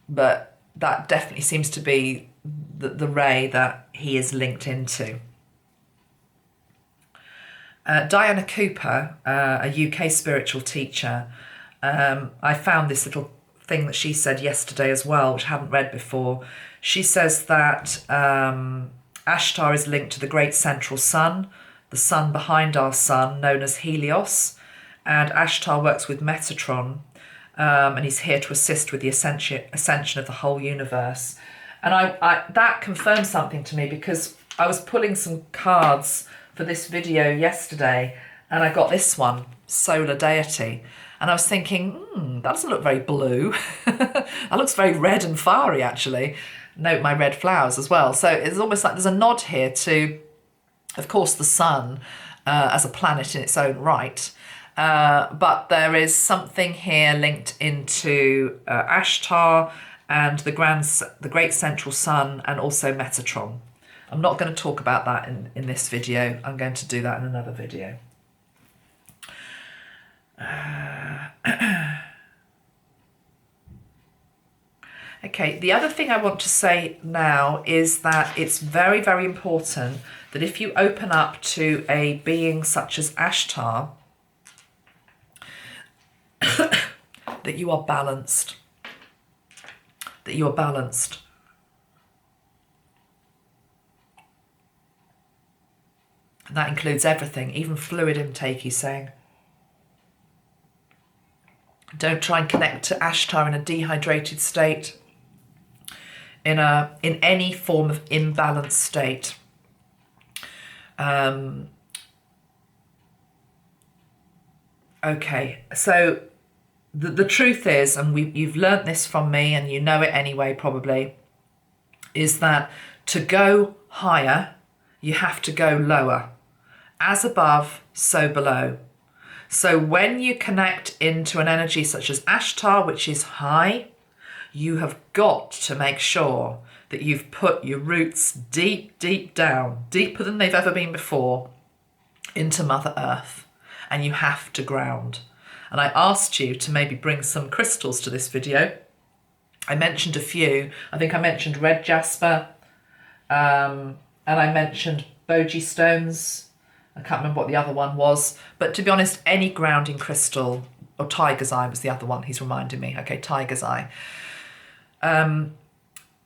A: that definitely seems to be the ray that he is linked into. Diana Cooper, a UK spiritual teacher, I found this little thing that she said yesterday as well, which I hadn't read before. She says that Ashtar is linked to the great central sun, the sun behind our sun, known as Helios, and Ashtar works with Metatron, and he's here to assist with the ascension of the whole universe. And I that confirmed something to me, because I was pulling some cards for this video yesterday, and I got this one, Solar Deity, and I was thinking, that doesn't look very blue. That looks very red and fiery, actually. Note my red flowers as well. So it's almost like there's a nod here to, of course, the sun as a planet in its own right, but there is something here linked into Ashtar and the great central sun, and also Metatron. I'm not going to talk about that in this video. I'm going to do that in another video. Okay, the other thing I want to say now is that it's very, very important that if you open up to a being such as Ashtar, that you are balanced. That you are balanced. And that includes everything, even fluid intake, he's saying. Don't try and connect to Ashtar in a dehydrated state, in any form of imbalanced state. Okay, so the truth is, and you've learnt this from me, and you know it anyway probably, is that to go higher, you have to go lower. As above, so below. So when you connect into an energy such as Ashtar, which is high, you have got to make sure that you've put your roots deep, deep down, deeper than they've ever been before, into Mother Earth. And you have to ground. And I asked you to maybe bring some crystals to this video. I mentioned a few. I think I mentioned red jasper, and I mentioned bogie stones. I can't remember what the other one was. But to be honest, any grounding crystal or Tiger's Eye was the other one. He's reminding me. Okay, Tiger's Eye.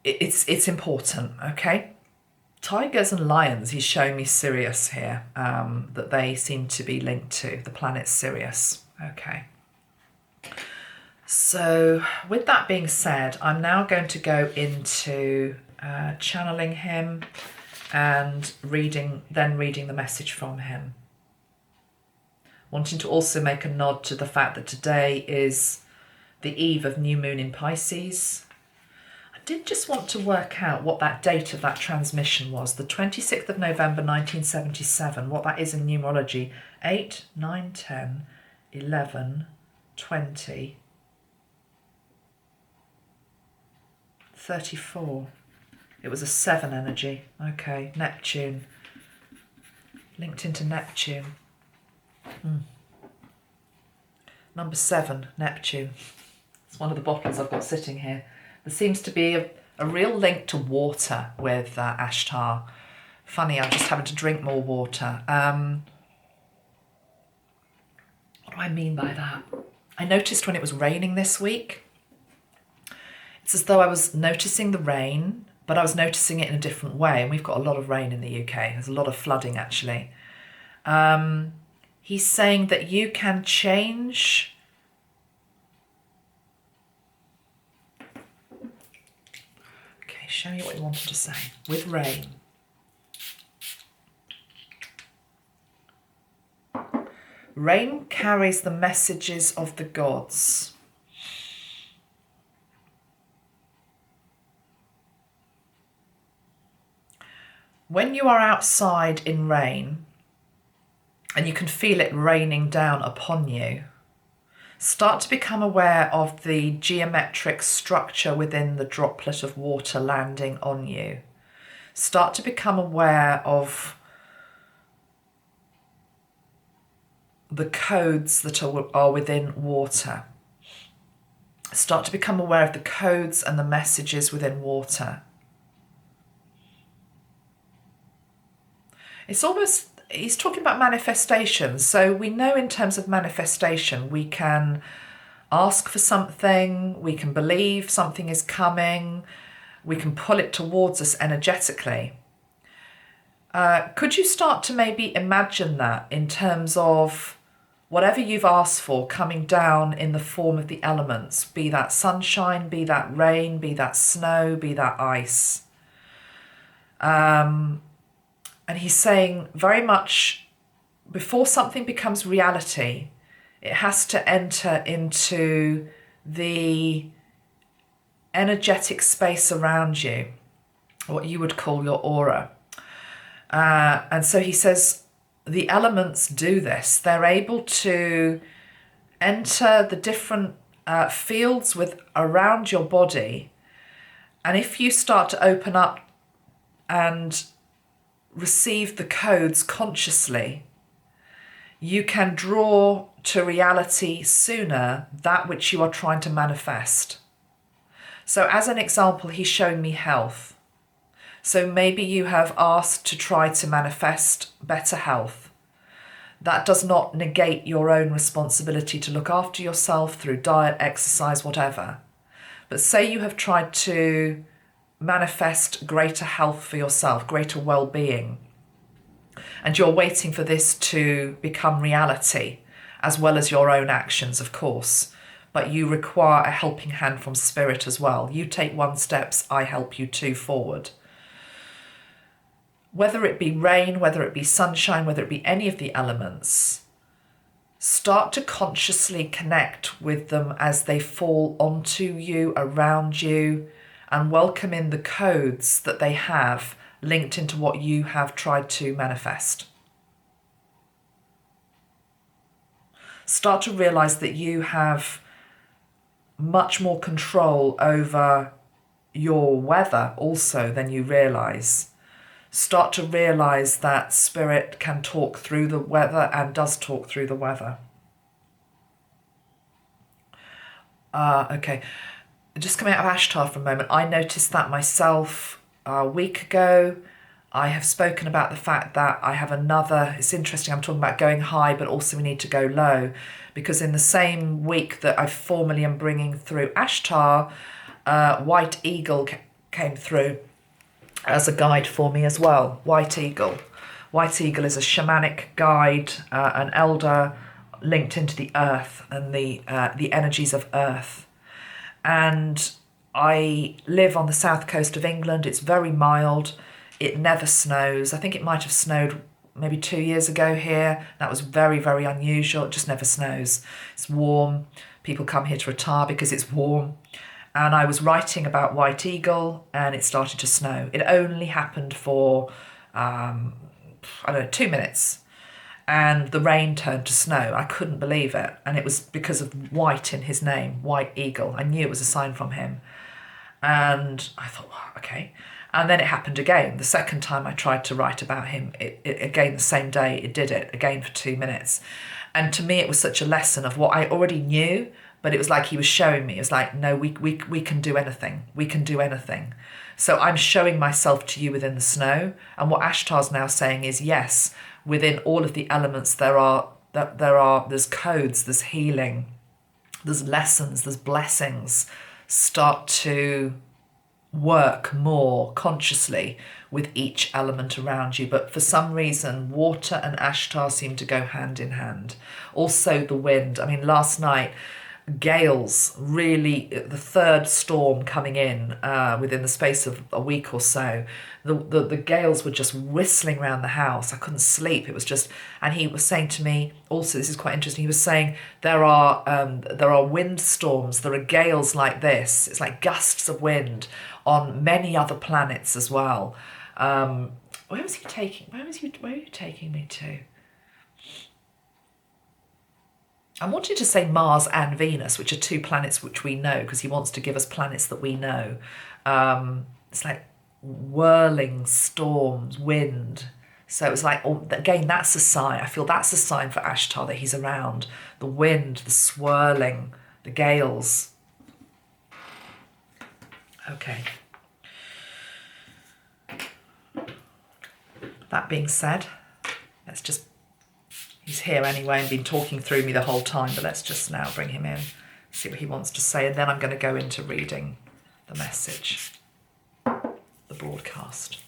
A: It's important, okay? Tigers and lions, he's showing me Sirius here, that they seem to be linked to, the planet Sirius. Okay. So with that being said, I'm now going to go into channeling him and reading the message from him. Wanting to also make a nod to the fact that today is the eve of new moon in Pisces. I did just want to work out what that date of that transmission was, the 26th of November 1977, what that is in numerology. 8, 9, 10, 11, 20, 34. It was a 7 energy. Okay, Neptune. Linked into Neptune. Number 7, Neptune. It's one of the bottles I've got sitting here. There seems to be a real link to water with Ashtar. Funny, I'm just having to drink more water. What do I mean by that? I noticed when it was raining this week, it's as though I was noticing the rain, but I was noticing it in a different way. And we've got a lot of rain in the UK. There's a lot of flooding, actually. He's saying that you can change... Okay, show me what you wanted to say. With rain. Rain carries the messages of the gods. When you are outside in rain, and you can feel it raining down upon you, start to become aware of the geometric structure within the droplet of water landing on you. Start to become aware of the codes that are within water. Start to become aware of the codes and the messages within water. It's almost, he's talking about manifestation. So we know in terms of manifestation, we can ask for something, we can believe something is coming, we can pull it towards us energetically. Could you start to maybe imagine that in terms of whatever you've asked for coming down in the form of the elements, be that sunshine, be that rain, be that snow, be that ice. And he's saying very much before something becomes reality, it has to enter into the energetic space around you, what you would call your aura. And so he says the elements do this. They're able to enter the different fields around your body. And if you start to open up and receive the codes consciously, you can draw to reality sooner that which you are trying to manifest. So as an example, he's showing me health. So maybe you have asked to try to manifest better health. That does not negate your own responsibility to look after yourself through diet, exercise, whatever. But say you have tried to manifest greater health for yourself, greater well-being, and you're waiting for this to become reality, as well as your own actions, of course, but you require a helping hand from spirit as well. You take 1 step, I help you 2 forward. Whether it be rain, whether it be sunshine, whether it be any of the elements, start to consciously connect with them as they fall onto you, around you, and welcome in the codes that they have linked into what you have tried to manifest. Start to realize that you have much more control over your weather also than you realize. Start to realize that spirit can talk through the weather and does talk through the weather. Okay. Just coming out of Ashtar for a moment, I noticed that myself a week ago. I have spoken about the fact that I have another, it's interesting, I'm talking about going high, but also we need to go low, because in the same week that I formally am bringing through Ashtar, White Eagle came through as a guide for me as well. White Eagle. White Eagle is a shamanic guide, an elder linked into the earth and the energies of earth. And I live on the south coast of England. It's very mild. It never snows. I think it might have snowed maybe 2 years ago here. That was very, very unusual. It just never snows. It's warm. People come here to retire because it's warm. And I was writing about White Eagle and it started to snow. It only happened for, 2 minutes. And the rain turned to snow. I couldn't believe it. And it was because of white in his name, White Eagle. I knew it was a sign from him. And I thought, wow, okay. And then it happened again. The second time I tried to write about him, it again, the same day, it did it again for 2 minutes. And to me, it was such a lesson of what I already knew, but it was like he was showing me. It was like, no, we can do anything. We can do anything. So I'm showing myself to you within the snow. And what Ashtar's now saying is, yes, within all of the elements, there's codes, there's healing, there's lessons, there's blessings. Start to work more consciously with each element around you. But for some reason, water and Ashtar seem to go hand in hand. Also the wind. I mean, last night, gales, really the third storm coming in within the space of a week or so. The gales were just whistling around the house. I couldn't sleep. It was just, and he was saying to me, also, this is quite interesting, he was saying there are wind storms, there are gales like this. It's like gusts of wind on many other planets as well. Where are you taking me to? I wanted to say Mars and Venus, which are two planets which we know, because he wants to give us planets that we know. It's like whirling storms, wind. So it was like, again, that's a sign. I feel that's a sign for Ashtar that he's around. The wind, the swirling, the gales. Okay. That being said, let's just... He's here anyway and been talking through me the whole time, but let's just now bring him in, see what he wants to say, and then I'm going to go into reading the message, the broadcast.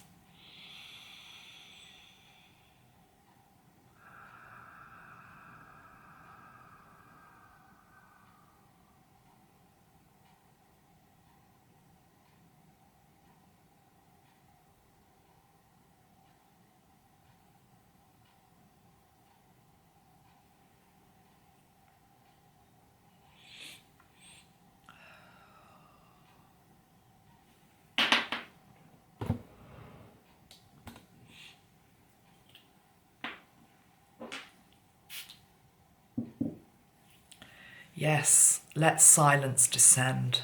A: Yes, let silence descend.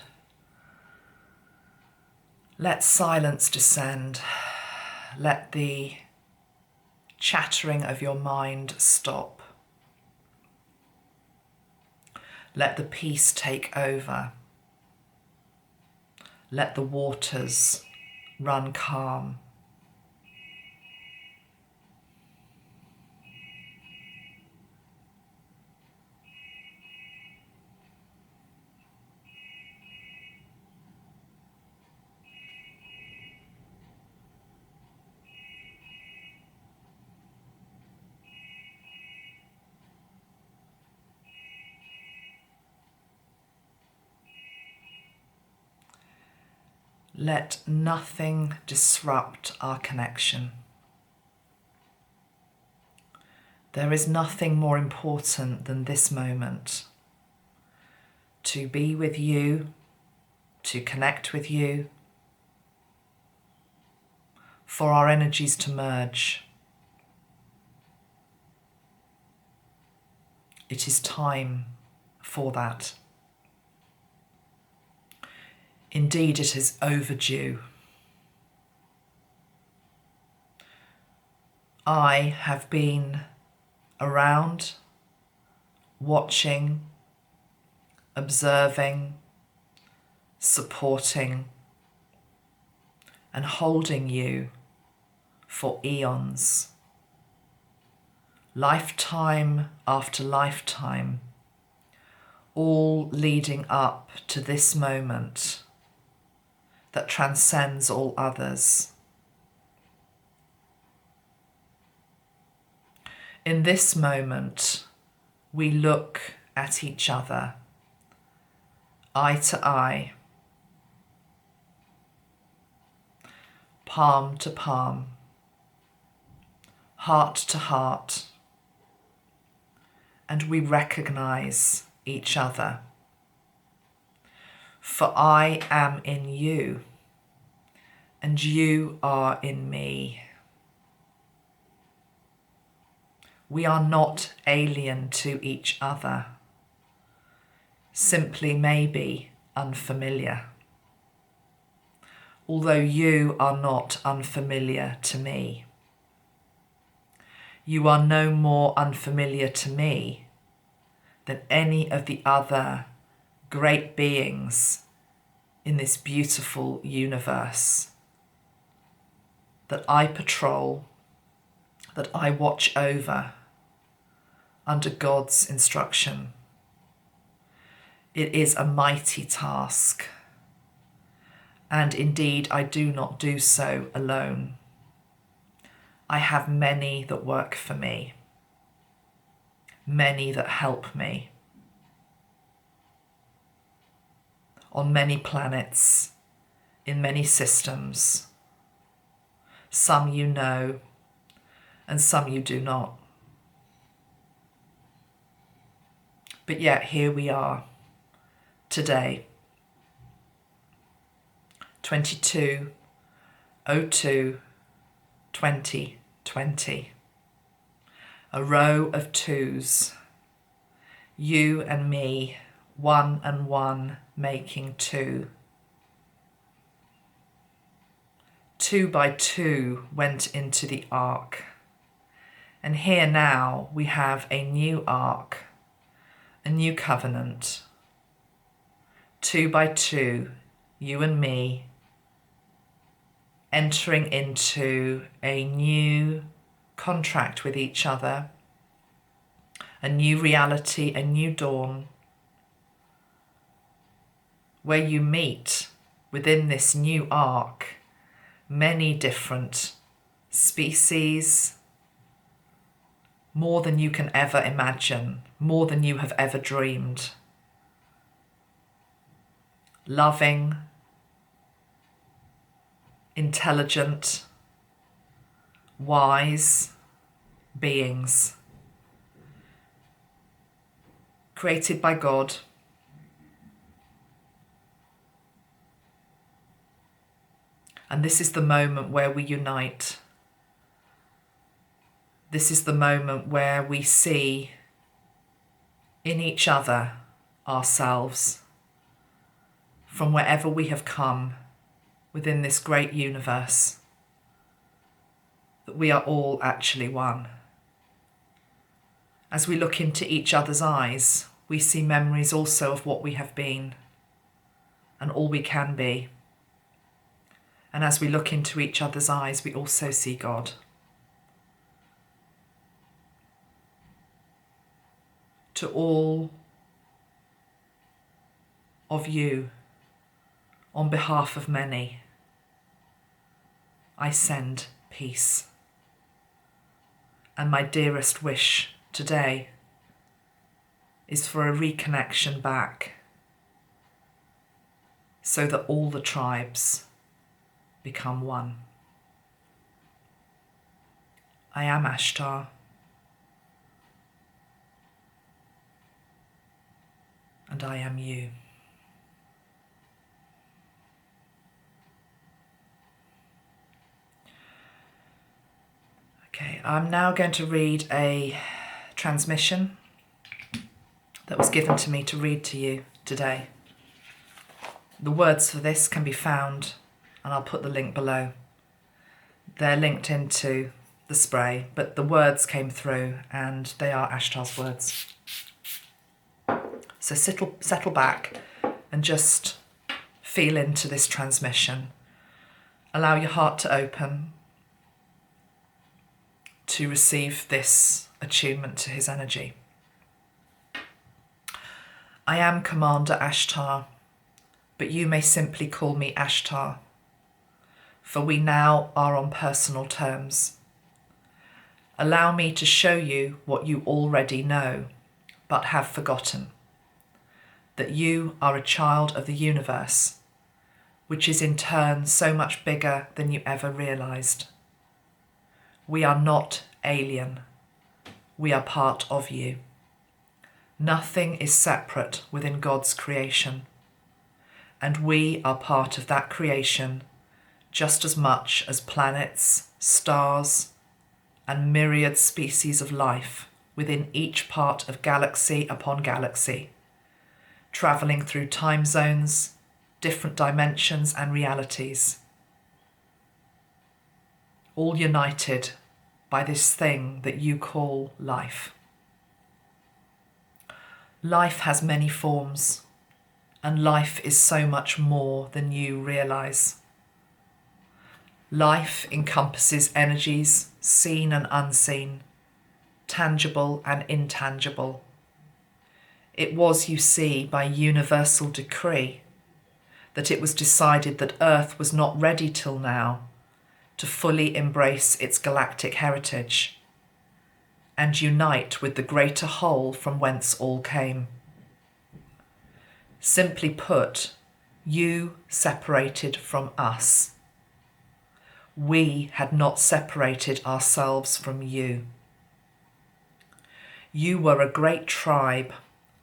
A: Let silence descend. Let the chattering of your mind stop. Let the peace take over. Let the waters run calm. Let nothing disrupt our connection. There is nothing more important than this moment. To be with you, to connect with you, for our energies to merge. It is time for that. Indeed, it is overdue. I have been around, watching, observing, supporting, and holding you for eons, lifetime after lifetime, all leading up to this moment that transcends all others. In this moment, we look at each other, eye to eye, palm to palm, heart to heart, and we recognize each other. For I am in you, and you are in me. We are not alien to each other, simply maybe unfamiliar. Although you are not unfamiliar to me. You are no more unfamiliar to me than any of the other great beings in this beautiful universe that I patrol, that I watch over under God's instruction. It is a mighty task, and indeed I do not do so alone. I have many that work for me, many that help me, on many planets, in many systems. Some you know, and some you do not. But yet here we are, today, 22/02/2020, a row of twos, you and me, 1 and 1 making 2. 2 by 2 went into the ark, and here now we have a new ark, a new covenant. 2 by 2, you and me, entering into a new contract with each other, a new reality, a new dawn, where you meet within this new ark many different species, more than you can ever imagine, more than you have ever dreamed. Loving, intelligent, wise beings created by God, and this is the moment where we unite. This is the moment where we see in each other ourselves from wherever we have come within this great universe, that we are all actually one. As we look into each other's eyes, we see memories also of what we have been and all we can be. And as we look into each other's eyes, we also see God. To all of you, on behalf of many, I send peace. And my dearest wish today is for a reconnection back, so that all the tribes become one. I am Ashtar, and I am you. Okay, I'm now going to read a transmission that was given to me to read to you today. The words for this can be found, and I'll put the link below. They're linked into the spray, but the words came through and they are Ashtar's words. So settle back and just feel into this transmission. Allow your heart to open. to receive this attunement to his energy. I am Commander Ashtar, but you may simply call me Ashtar, for we now are on personal terms. Allow me to show you what you already know, but have forgotten, that you are a child of the universe, which is in turn so much bigger than you ever realized. We are not alien. We are part of you. Nothing is separate within God's creation, and we are part of that creation just as much as planets, stars, and myriad species of life within each part of galaxy upon galaxy, travelling through time zones, different dimensions and realities, all united by this thing that you call life. Life has many forms, and life is so much more than you realise. Life encompasses energies, seen and unseen, tangible and intangible. It was, you see, by universal decree that it was decided that Earth was not ready till now to fully embrace its galactic heritage and unite with the greater whole from whence all came. Simply put, you separated from us. We had not separated ourselves from you. You were a great tribe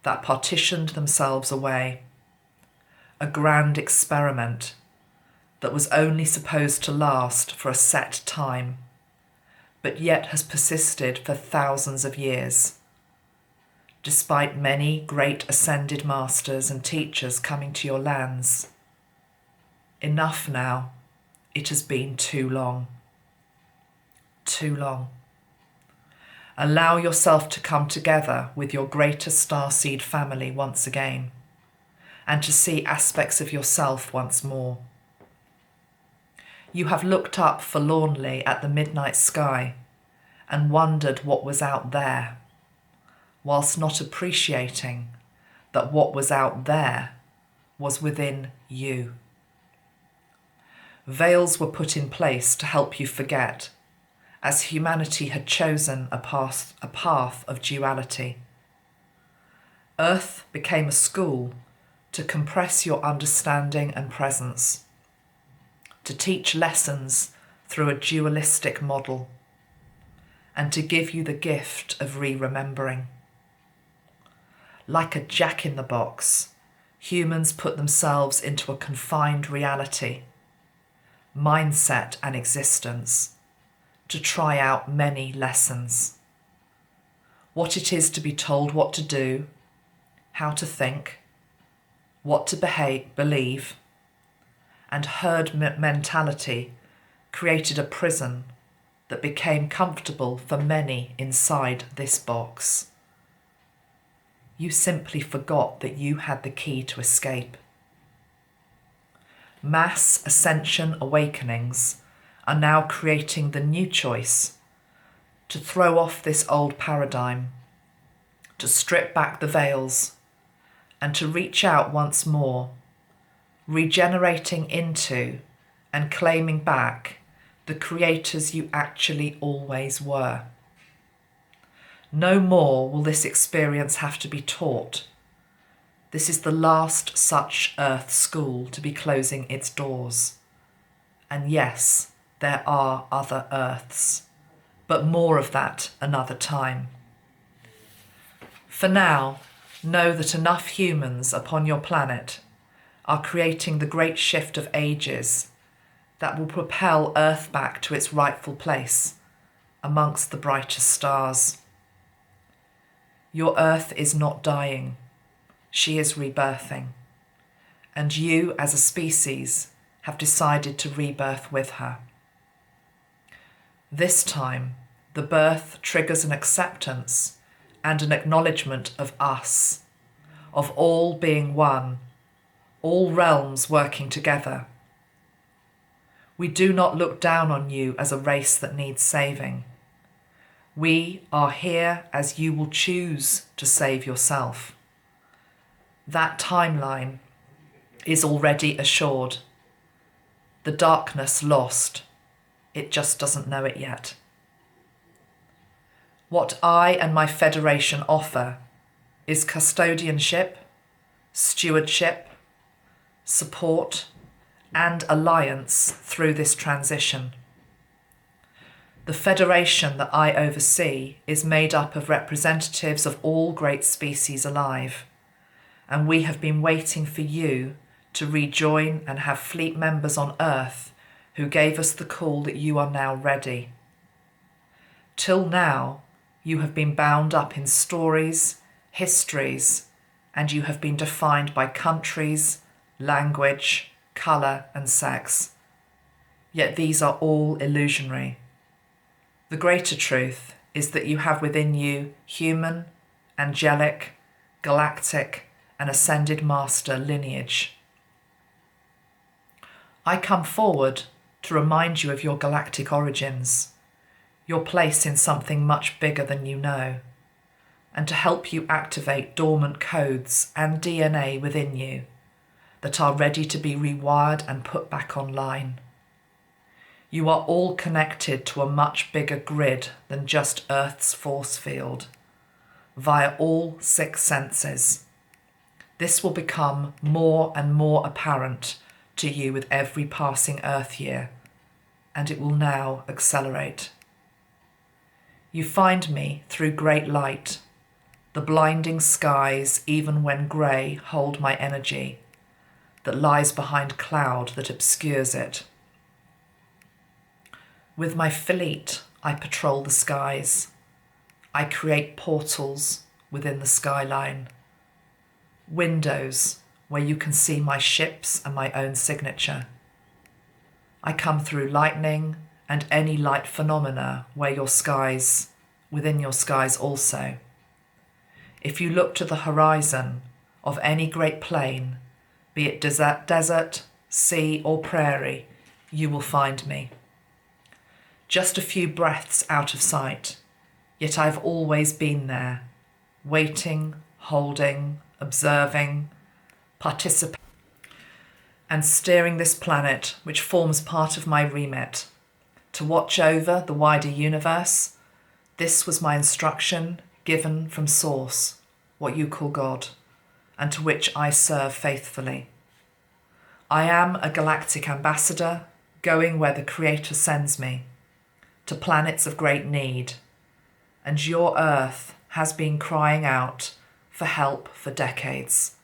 A: that partitioned themselves away, a grand experiment that was only supposed to last for a set time, but yet has persisted for thousands of years, despite many great ascended masters and teachers coming to your lands. Enough now. It has been too long. Too long. Allow yourself to come together with your greater Starseed family once again, and to see aspects of yourself once more. You have looked up forlornly at the midnight sky and wondered what was out there, whilst not appreciating that what was out there was within you. Veils were put in place to help you forget, as humanity had chosen a path of duality. Earth became a school to compress your understanding and presence, to teach lessons through a dualistic model, and to give you the gift of re-remembering. Like a jack-in-the-box, humans put themselves into a confined reality, mindset and existence, to try out many lessons. What it is to be told what to do, how to think, what to believe, and herd mentality created a prison that became comfortable for many inside this box. You simply forgot that you had the key to escape. Mass ascension awakenings are now creating the new choice to throw off this old paradigm, to strip back the veils, and to reach out once more, regenerating into and claiming back the creators you actually always were. No more will this experience have to be taught. This is the last such Earth school to be closing its doors. And yes, there are other Earths, but more of that another time. For now, know that enough humans upon your planet are creating the great shift of ages that will propel Earth back to its rightful place amongst the brightest stars. Your Earth is not dying. She is rebirthing, and you as a species have decided to rebirth with her. This time, the birth triggers an acceptance and an acknowledgement of us, of all being one, all realms working together. We do not look down on you as a race that needs saving. We are here as you will choose to save yourself. That timeline is already assured. The darkness lost. It just doesn't know it yet. What I and my Federation offer is custodianship, stewardship, support, and alliance through this transition. The Federation that I oversee is made up of representatives of all great species alive, and we have been waiting for you to rejoin and have fleet members on Earth who gave us the call that you are now ready. Till now, you have been bound up in stories, histories, and you have been defined by countries, language, colour, and sex. Yet these are all illusionary. The greater truth is that you have within you human, angelic, galactic, and ascended master lineage. I come forward to remind you of your galactic origins, your place in something much bigger than you know, and to help you activate dormant codes and DNA within you that are ready to be rewired and put back online. You are all connected to a much bigger grid than just Earth's force field, via all 6 senses. This will become more and more apparent to you with every passing Earth year, and it will now accelerate. You find me through great light. The blinding skies, even when grey, hold my energy that lies behind cloud that obscures it. With my fleet, I patrol the skies. I create portals within the skyline, windows where you can see my ships and my own signature. I come through lightning and any light phenomena within your skies also. If you look to the horizon of any great plain, be it desert, sea, or prairie, you will find me. Just a few breaths out of sight, yet I've always been there, waiting, holding, observing, participating, and steering this planet, which forms part of my remit. To watch over the wider universe, this was my instruction given from Source, what you call God, and to which I serve faithfully. I am a galactic ambassador, going where the Creator sends me, to planets of great need, and your Earth has been crying out for help for decades.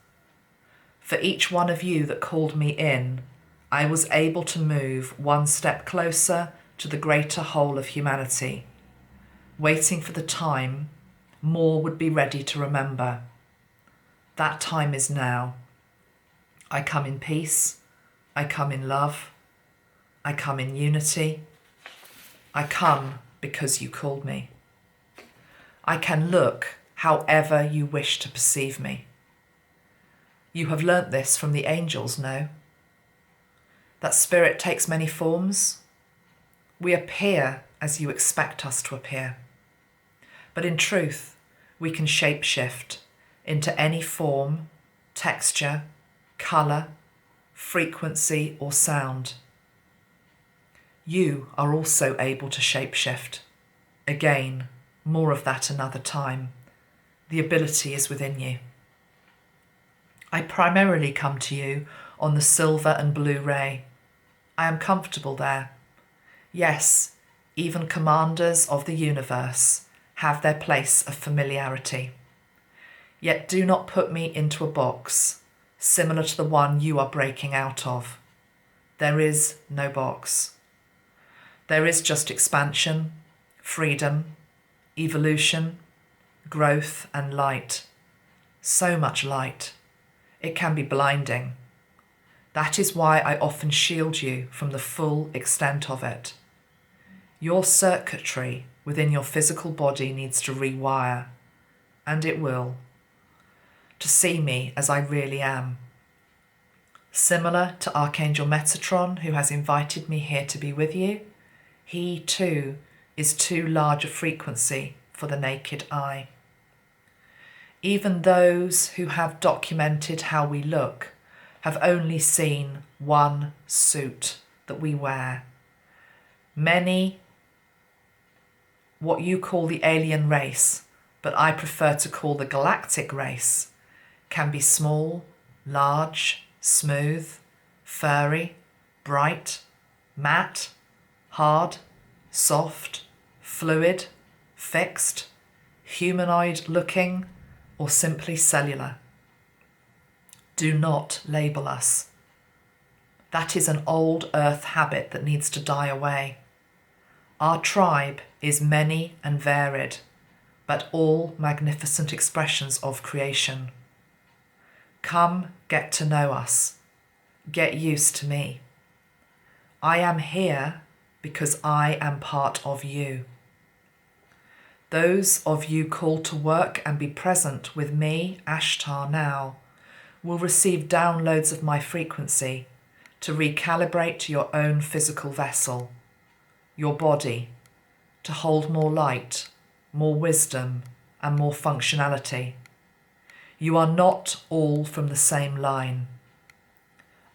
A: For each one of you that called me in, I was able to move one step closer to the greater whole of humanity, waiting for the time more would be ready to remember. That time is now. I come in peace, I come in love, I come in unity, I come because you called me. I can look however you wish to perceive me. You have learnt this from the angels, no? That spirit takes many forms. We appear as you expect us to appear. But in truth, we can shape-shift into any form, texture, colour, frequency, or sound. You are also able to shape-shift. Again, more of that another time. The ability is within you. I primarily come to you on the silver and blue ray. I am comfortable there. Yes, even commanders of the universe have their place of familiarity. Yet do not put me into a box similar to the one you are breaking out of. There is no box. There is just expansion, freedom, evolution, growth, and light. So much light. It can be blinding. That is why I often shield you from the full extent of it. Your circuitry within your physical body needs to rewire, and it will, to see me as I really am. Similar to Archangel Metatron, who has invited me here to be with you, he too is too large a frequency for the naked eye. Even those who have documented how we look have only seen one suit that we wear. Many, what you call the alien race, but I prefer to call the galactic race, can be small, large, smooth, furry, bright, matte, hard, soft, fluid, fixed, humanoid looking, or simply cellular. Do not label us. That is an old earth habit that needs to die away. Our tribe is many and varied, but all magnificent expressions of creation. Come get to know us. Get used to me. I am here because I am part of you. Those of you called to work and be present with me, Ashtar, now, will receive downloads of my frequency to recalibrate your own physical vessel, your body, to hold more light, more wisdom, and more functionality. You are not all from the same line.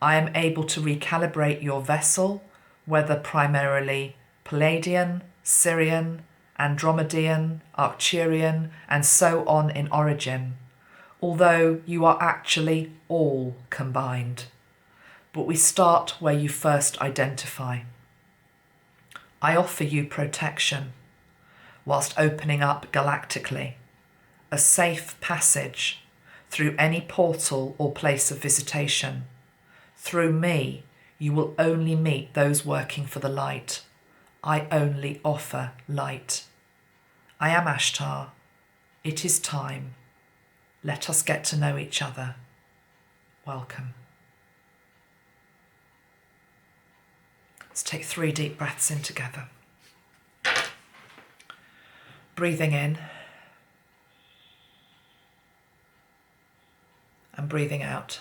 A: I am able to recalibrate your vessel, whether primarily Palladian, Sirian, Andromedan, Arcturian, and so on in origin, although you are actually all combined. But we start where you first identify. I offer you protection, whilst opening up galactically, a safe passage through any portal or place of visitation. Through me, you will only meet those working for the light. I only offer light. I am Ashtar. It is time. Let us get to know each other. Welcome. Let's take 3 deep breaths in together. Breathing in and breathing out.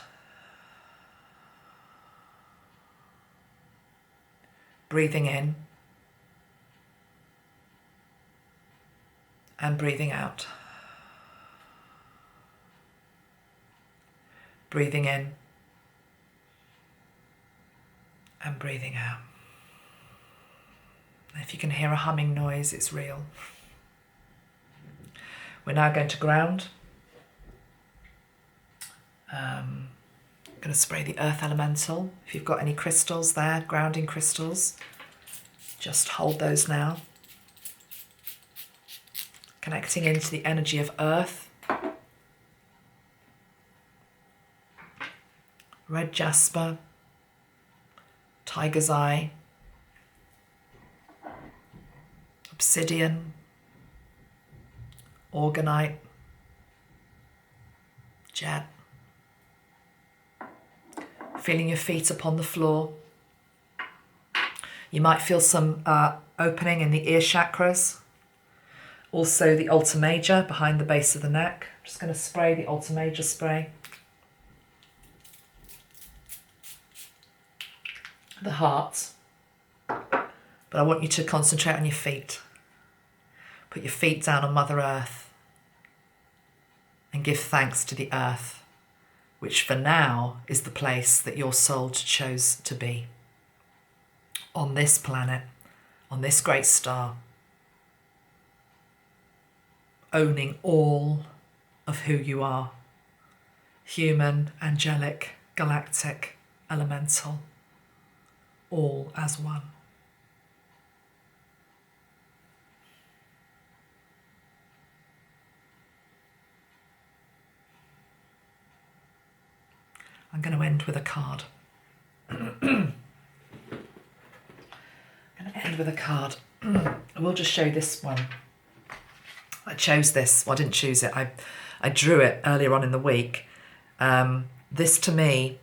A: Breathing in and breathing out. Breathing in and breathing out. If you can hear a humming noise, it's real. We're now going to ground. I'm going to spray the earth elemental. If you've got any crystals there, grounding crystals, just hold those now. Connecting into the energy of earth. Red jasper, tiger's eye, obsidian, organite, jet. Feeling your feet upon the floor. You might feel some opening in the ear chakras. Also the Alta Major behind the base of the neck. I'm just going to spray the Alta Major spray. The heart. But I want you to concentrate on your feet. Put your feet down on Mother Earth and give thanks to the earth, which for now is the place that your soul chose to be. On this planet, on this great star, owning all of who you are. Human, angelic, galactic, elemental, all as one. I'm going to end with a card. I'm going to end with a card. I will just show this one. I chose this. Well, I didn't choose it. I drew it earlier on in the week. This to me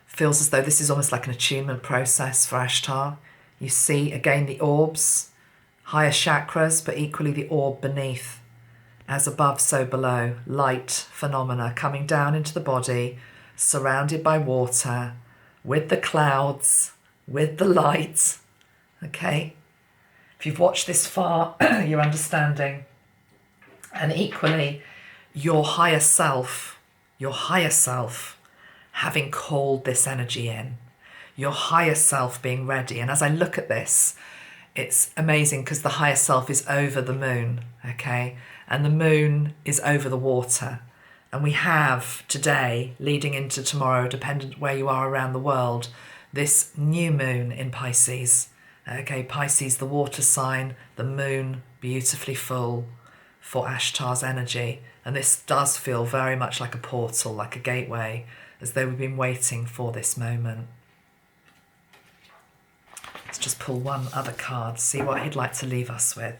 A: feels as though this is almost like an attunement process for Ashtar. You see, again, the orbs, higher chakras, but equally the orb beneath. As above, so below. Light phenomena coming down into the body, surrounded by water, with the clouds, with the light, okay? If you've watched this far, you're understanding. And equally, your higher self, having called this energy in, your higher self being ready. And as I look at this, it's amazing because the higher self is over the moon, okay? And the moon is over the water. And we have today, leading into tomorrow, dependent where you are around the world, this new moon in Pisces. Okay, Pisces, the water sign, the moon, beautifully full for Ashtar's energy. And this does feel very much like a portal, like a gateway, as though we've been waiting for this moment. Let's just pull one other card, see what he'd like to leave us with.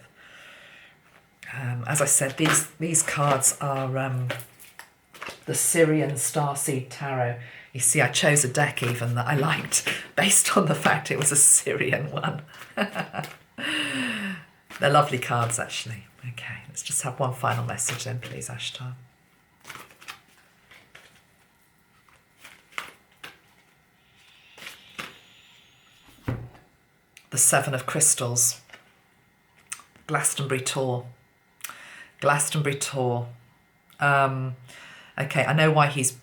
A: As I said, these cards are the Sirian Starseed Tarot. You see, I chose a deck even that I liked based on the fact it was a Sirian one. They're lovely cards, actually. Okay, let's just have one final message then, please, Ashtar. The Seven of Crystals. Glastonbury Tour. Glastonbury Tour. Okay, I know why he's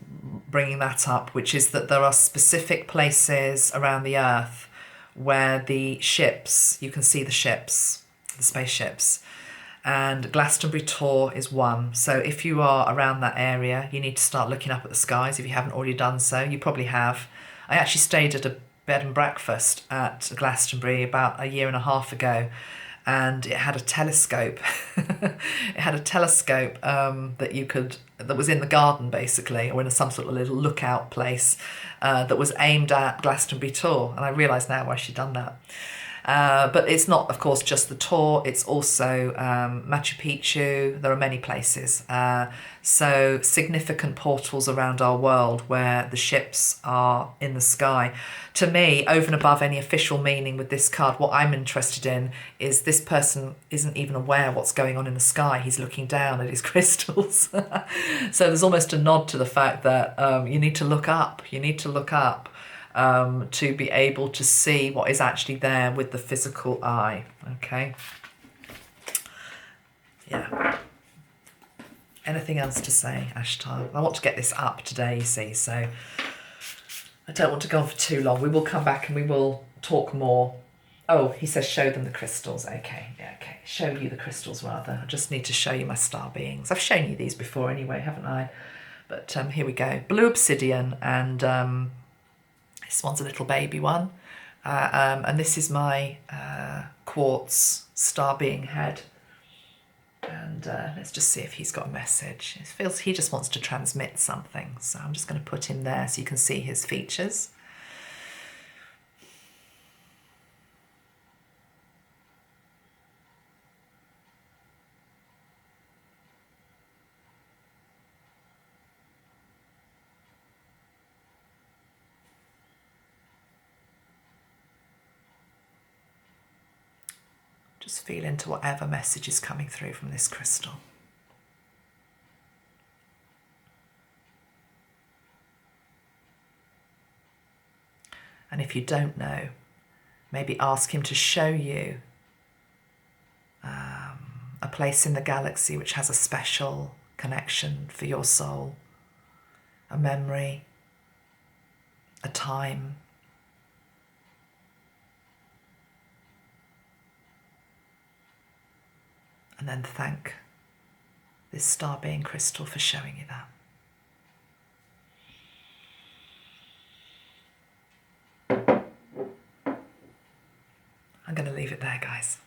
A: bringing that up, which is that there are specific places around the Earth where the ships, you can see the ships, the spaceships, and Glastonbury Tour is one. So if you are around that area, you need to start looking up at the skies if you haven't already done so. You probably have. I actually stayed at a bed and breakfast at Glastonbury about a year and a half ago, and it had a telescope. It had a telescope that was in the garden basically, or in some sort of little lookout place that was aimed at Glastonbury Tour. And I realise now why she'd done that. But it's not, of course, just the tour. It's also Machu Picchu. There are many places. So significant portals around our world where the ships are in the sky. To me, over and above any official meaning with this card, what I'm interested in is this person isn't even aware what's going on in the sky. He's looking down at his crystals. So there's almost a nod to the fact that you need to look up. You need to look up. To be able to see what is actually there with the physical eye, okay? Yeah. Anything else to say, Ashtar? I want to get this up today, you see, so I don't want to go on for too long. We will come back and we will talk more. Oh, he says show them the crystals. Okay, yeah, okay. Show you the crystals, rather. I just need to show you my star beings. I've shown you these before anyway, haven't I? But here we go. Blue obsidian and... this one's a little baby one, and this is my quartz star being head. And let's just see if he's got a message. It feels he just wants to transmit something, so I'm just going to put him there so you can see his features. Just feel into whatever message is coming through from this crystal. And if you don't know, maybe ask him to show you a place in the galaxy which has a special connection for your soul, a memory, a time. And then thank this star being crystal for showing you that. I'm going to leave it there, guys.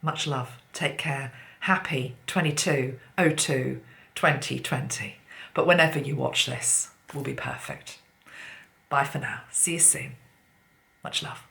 A: Much love. Take care. Happy 22/02/2020. But whenever you watch this, will be perfect. Bye for now. See you soon. Much love.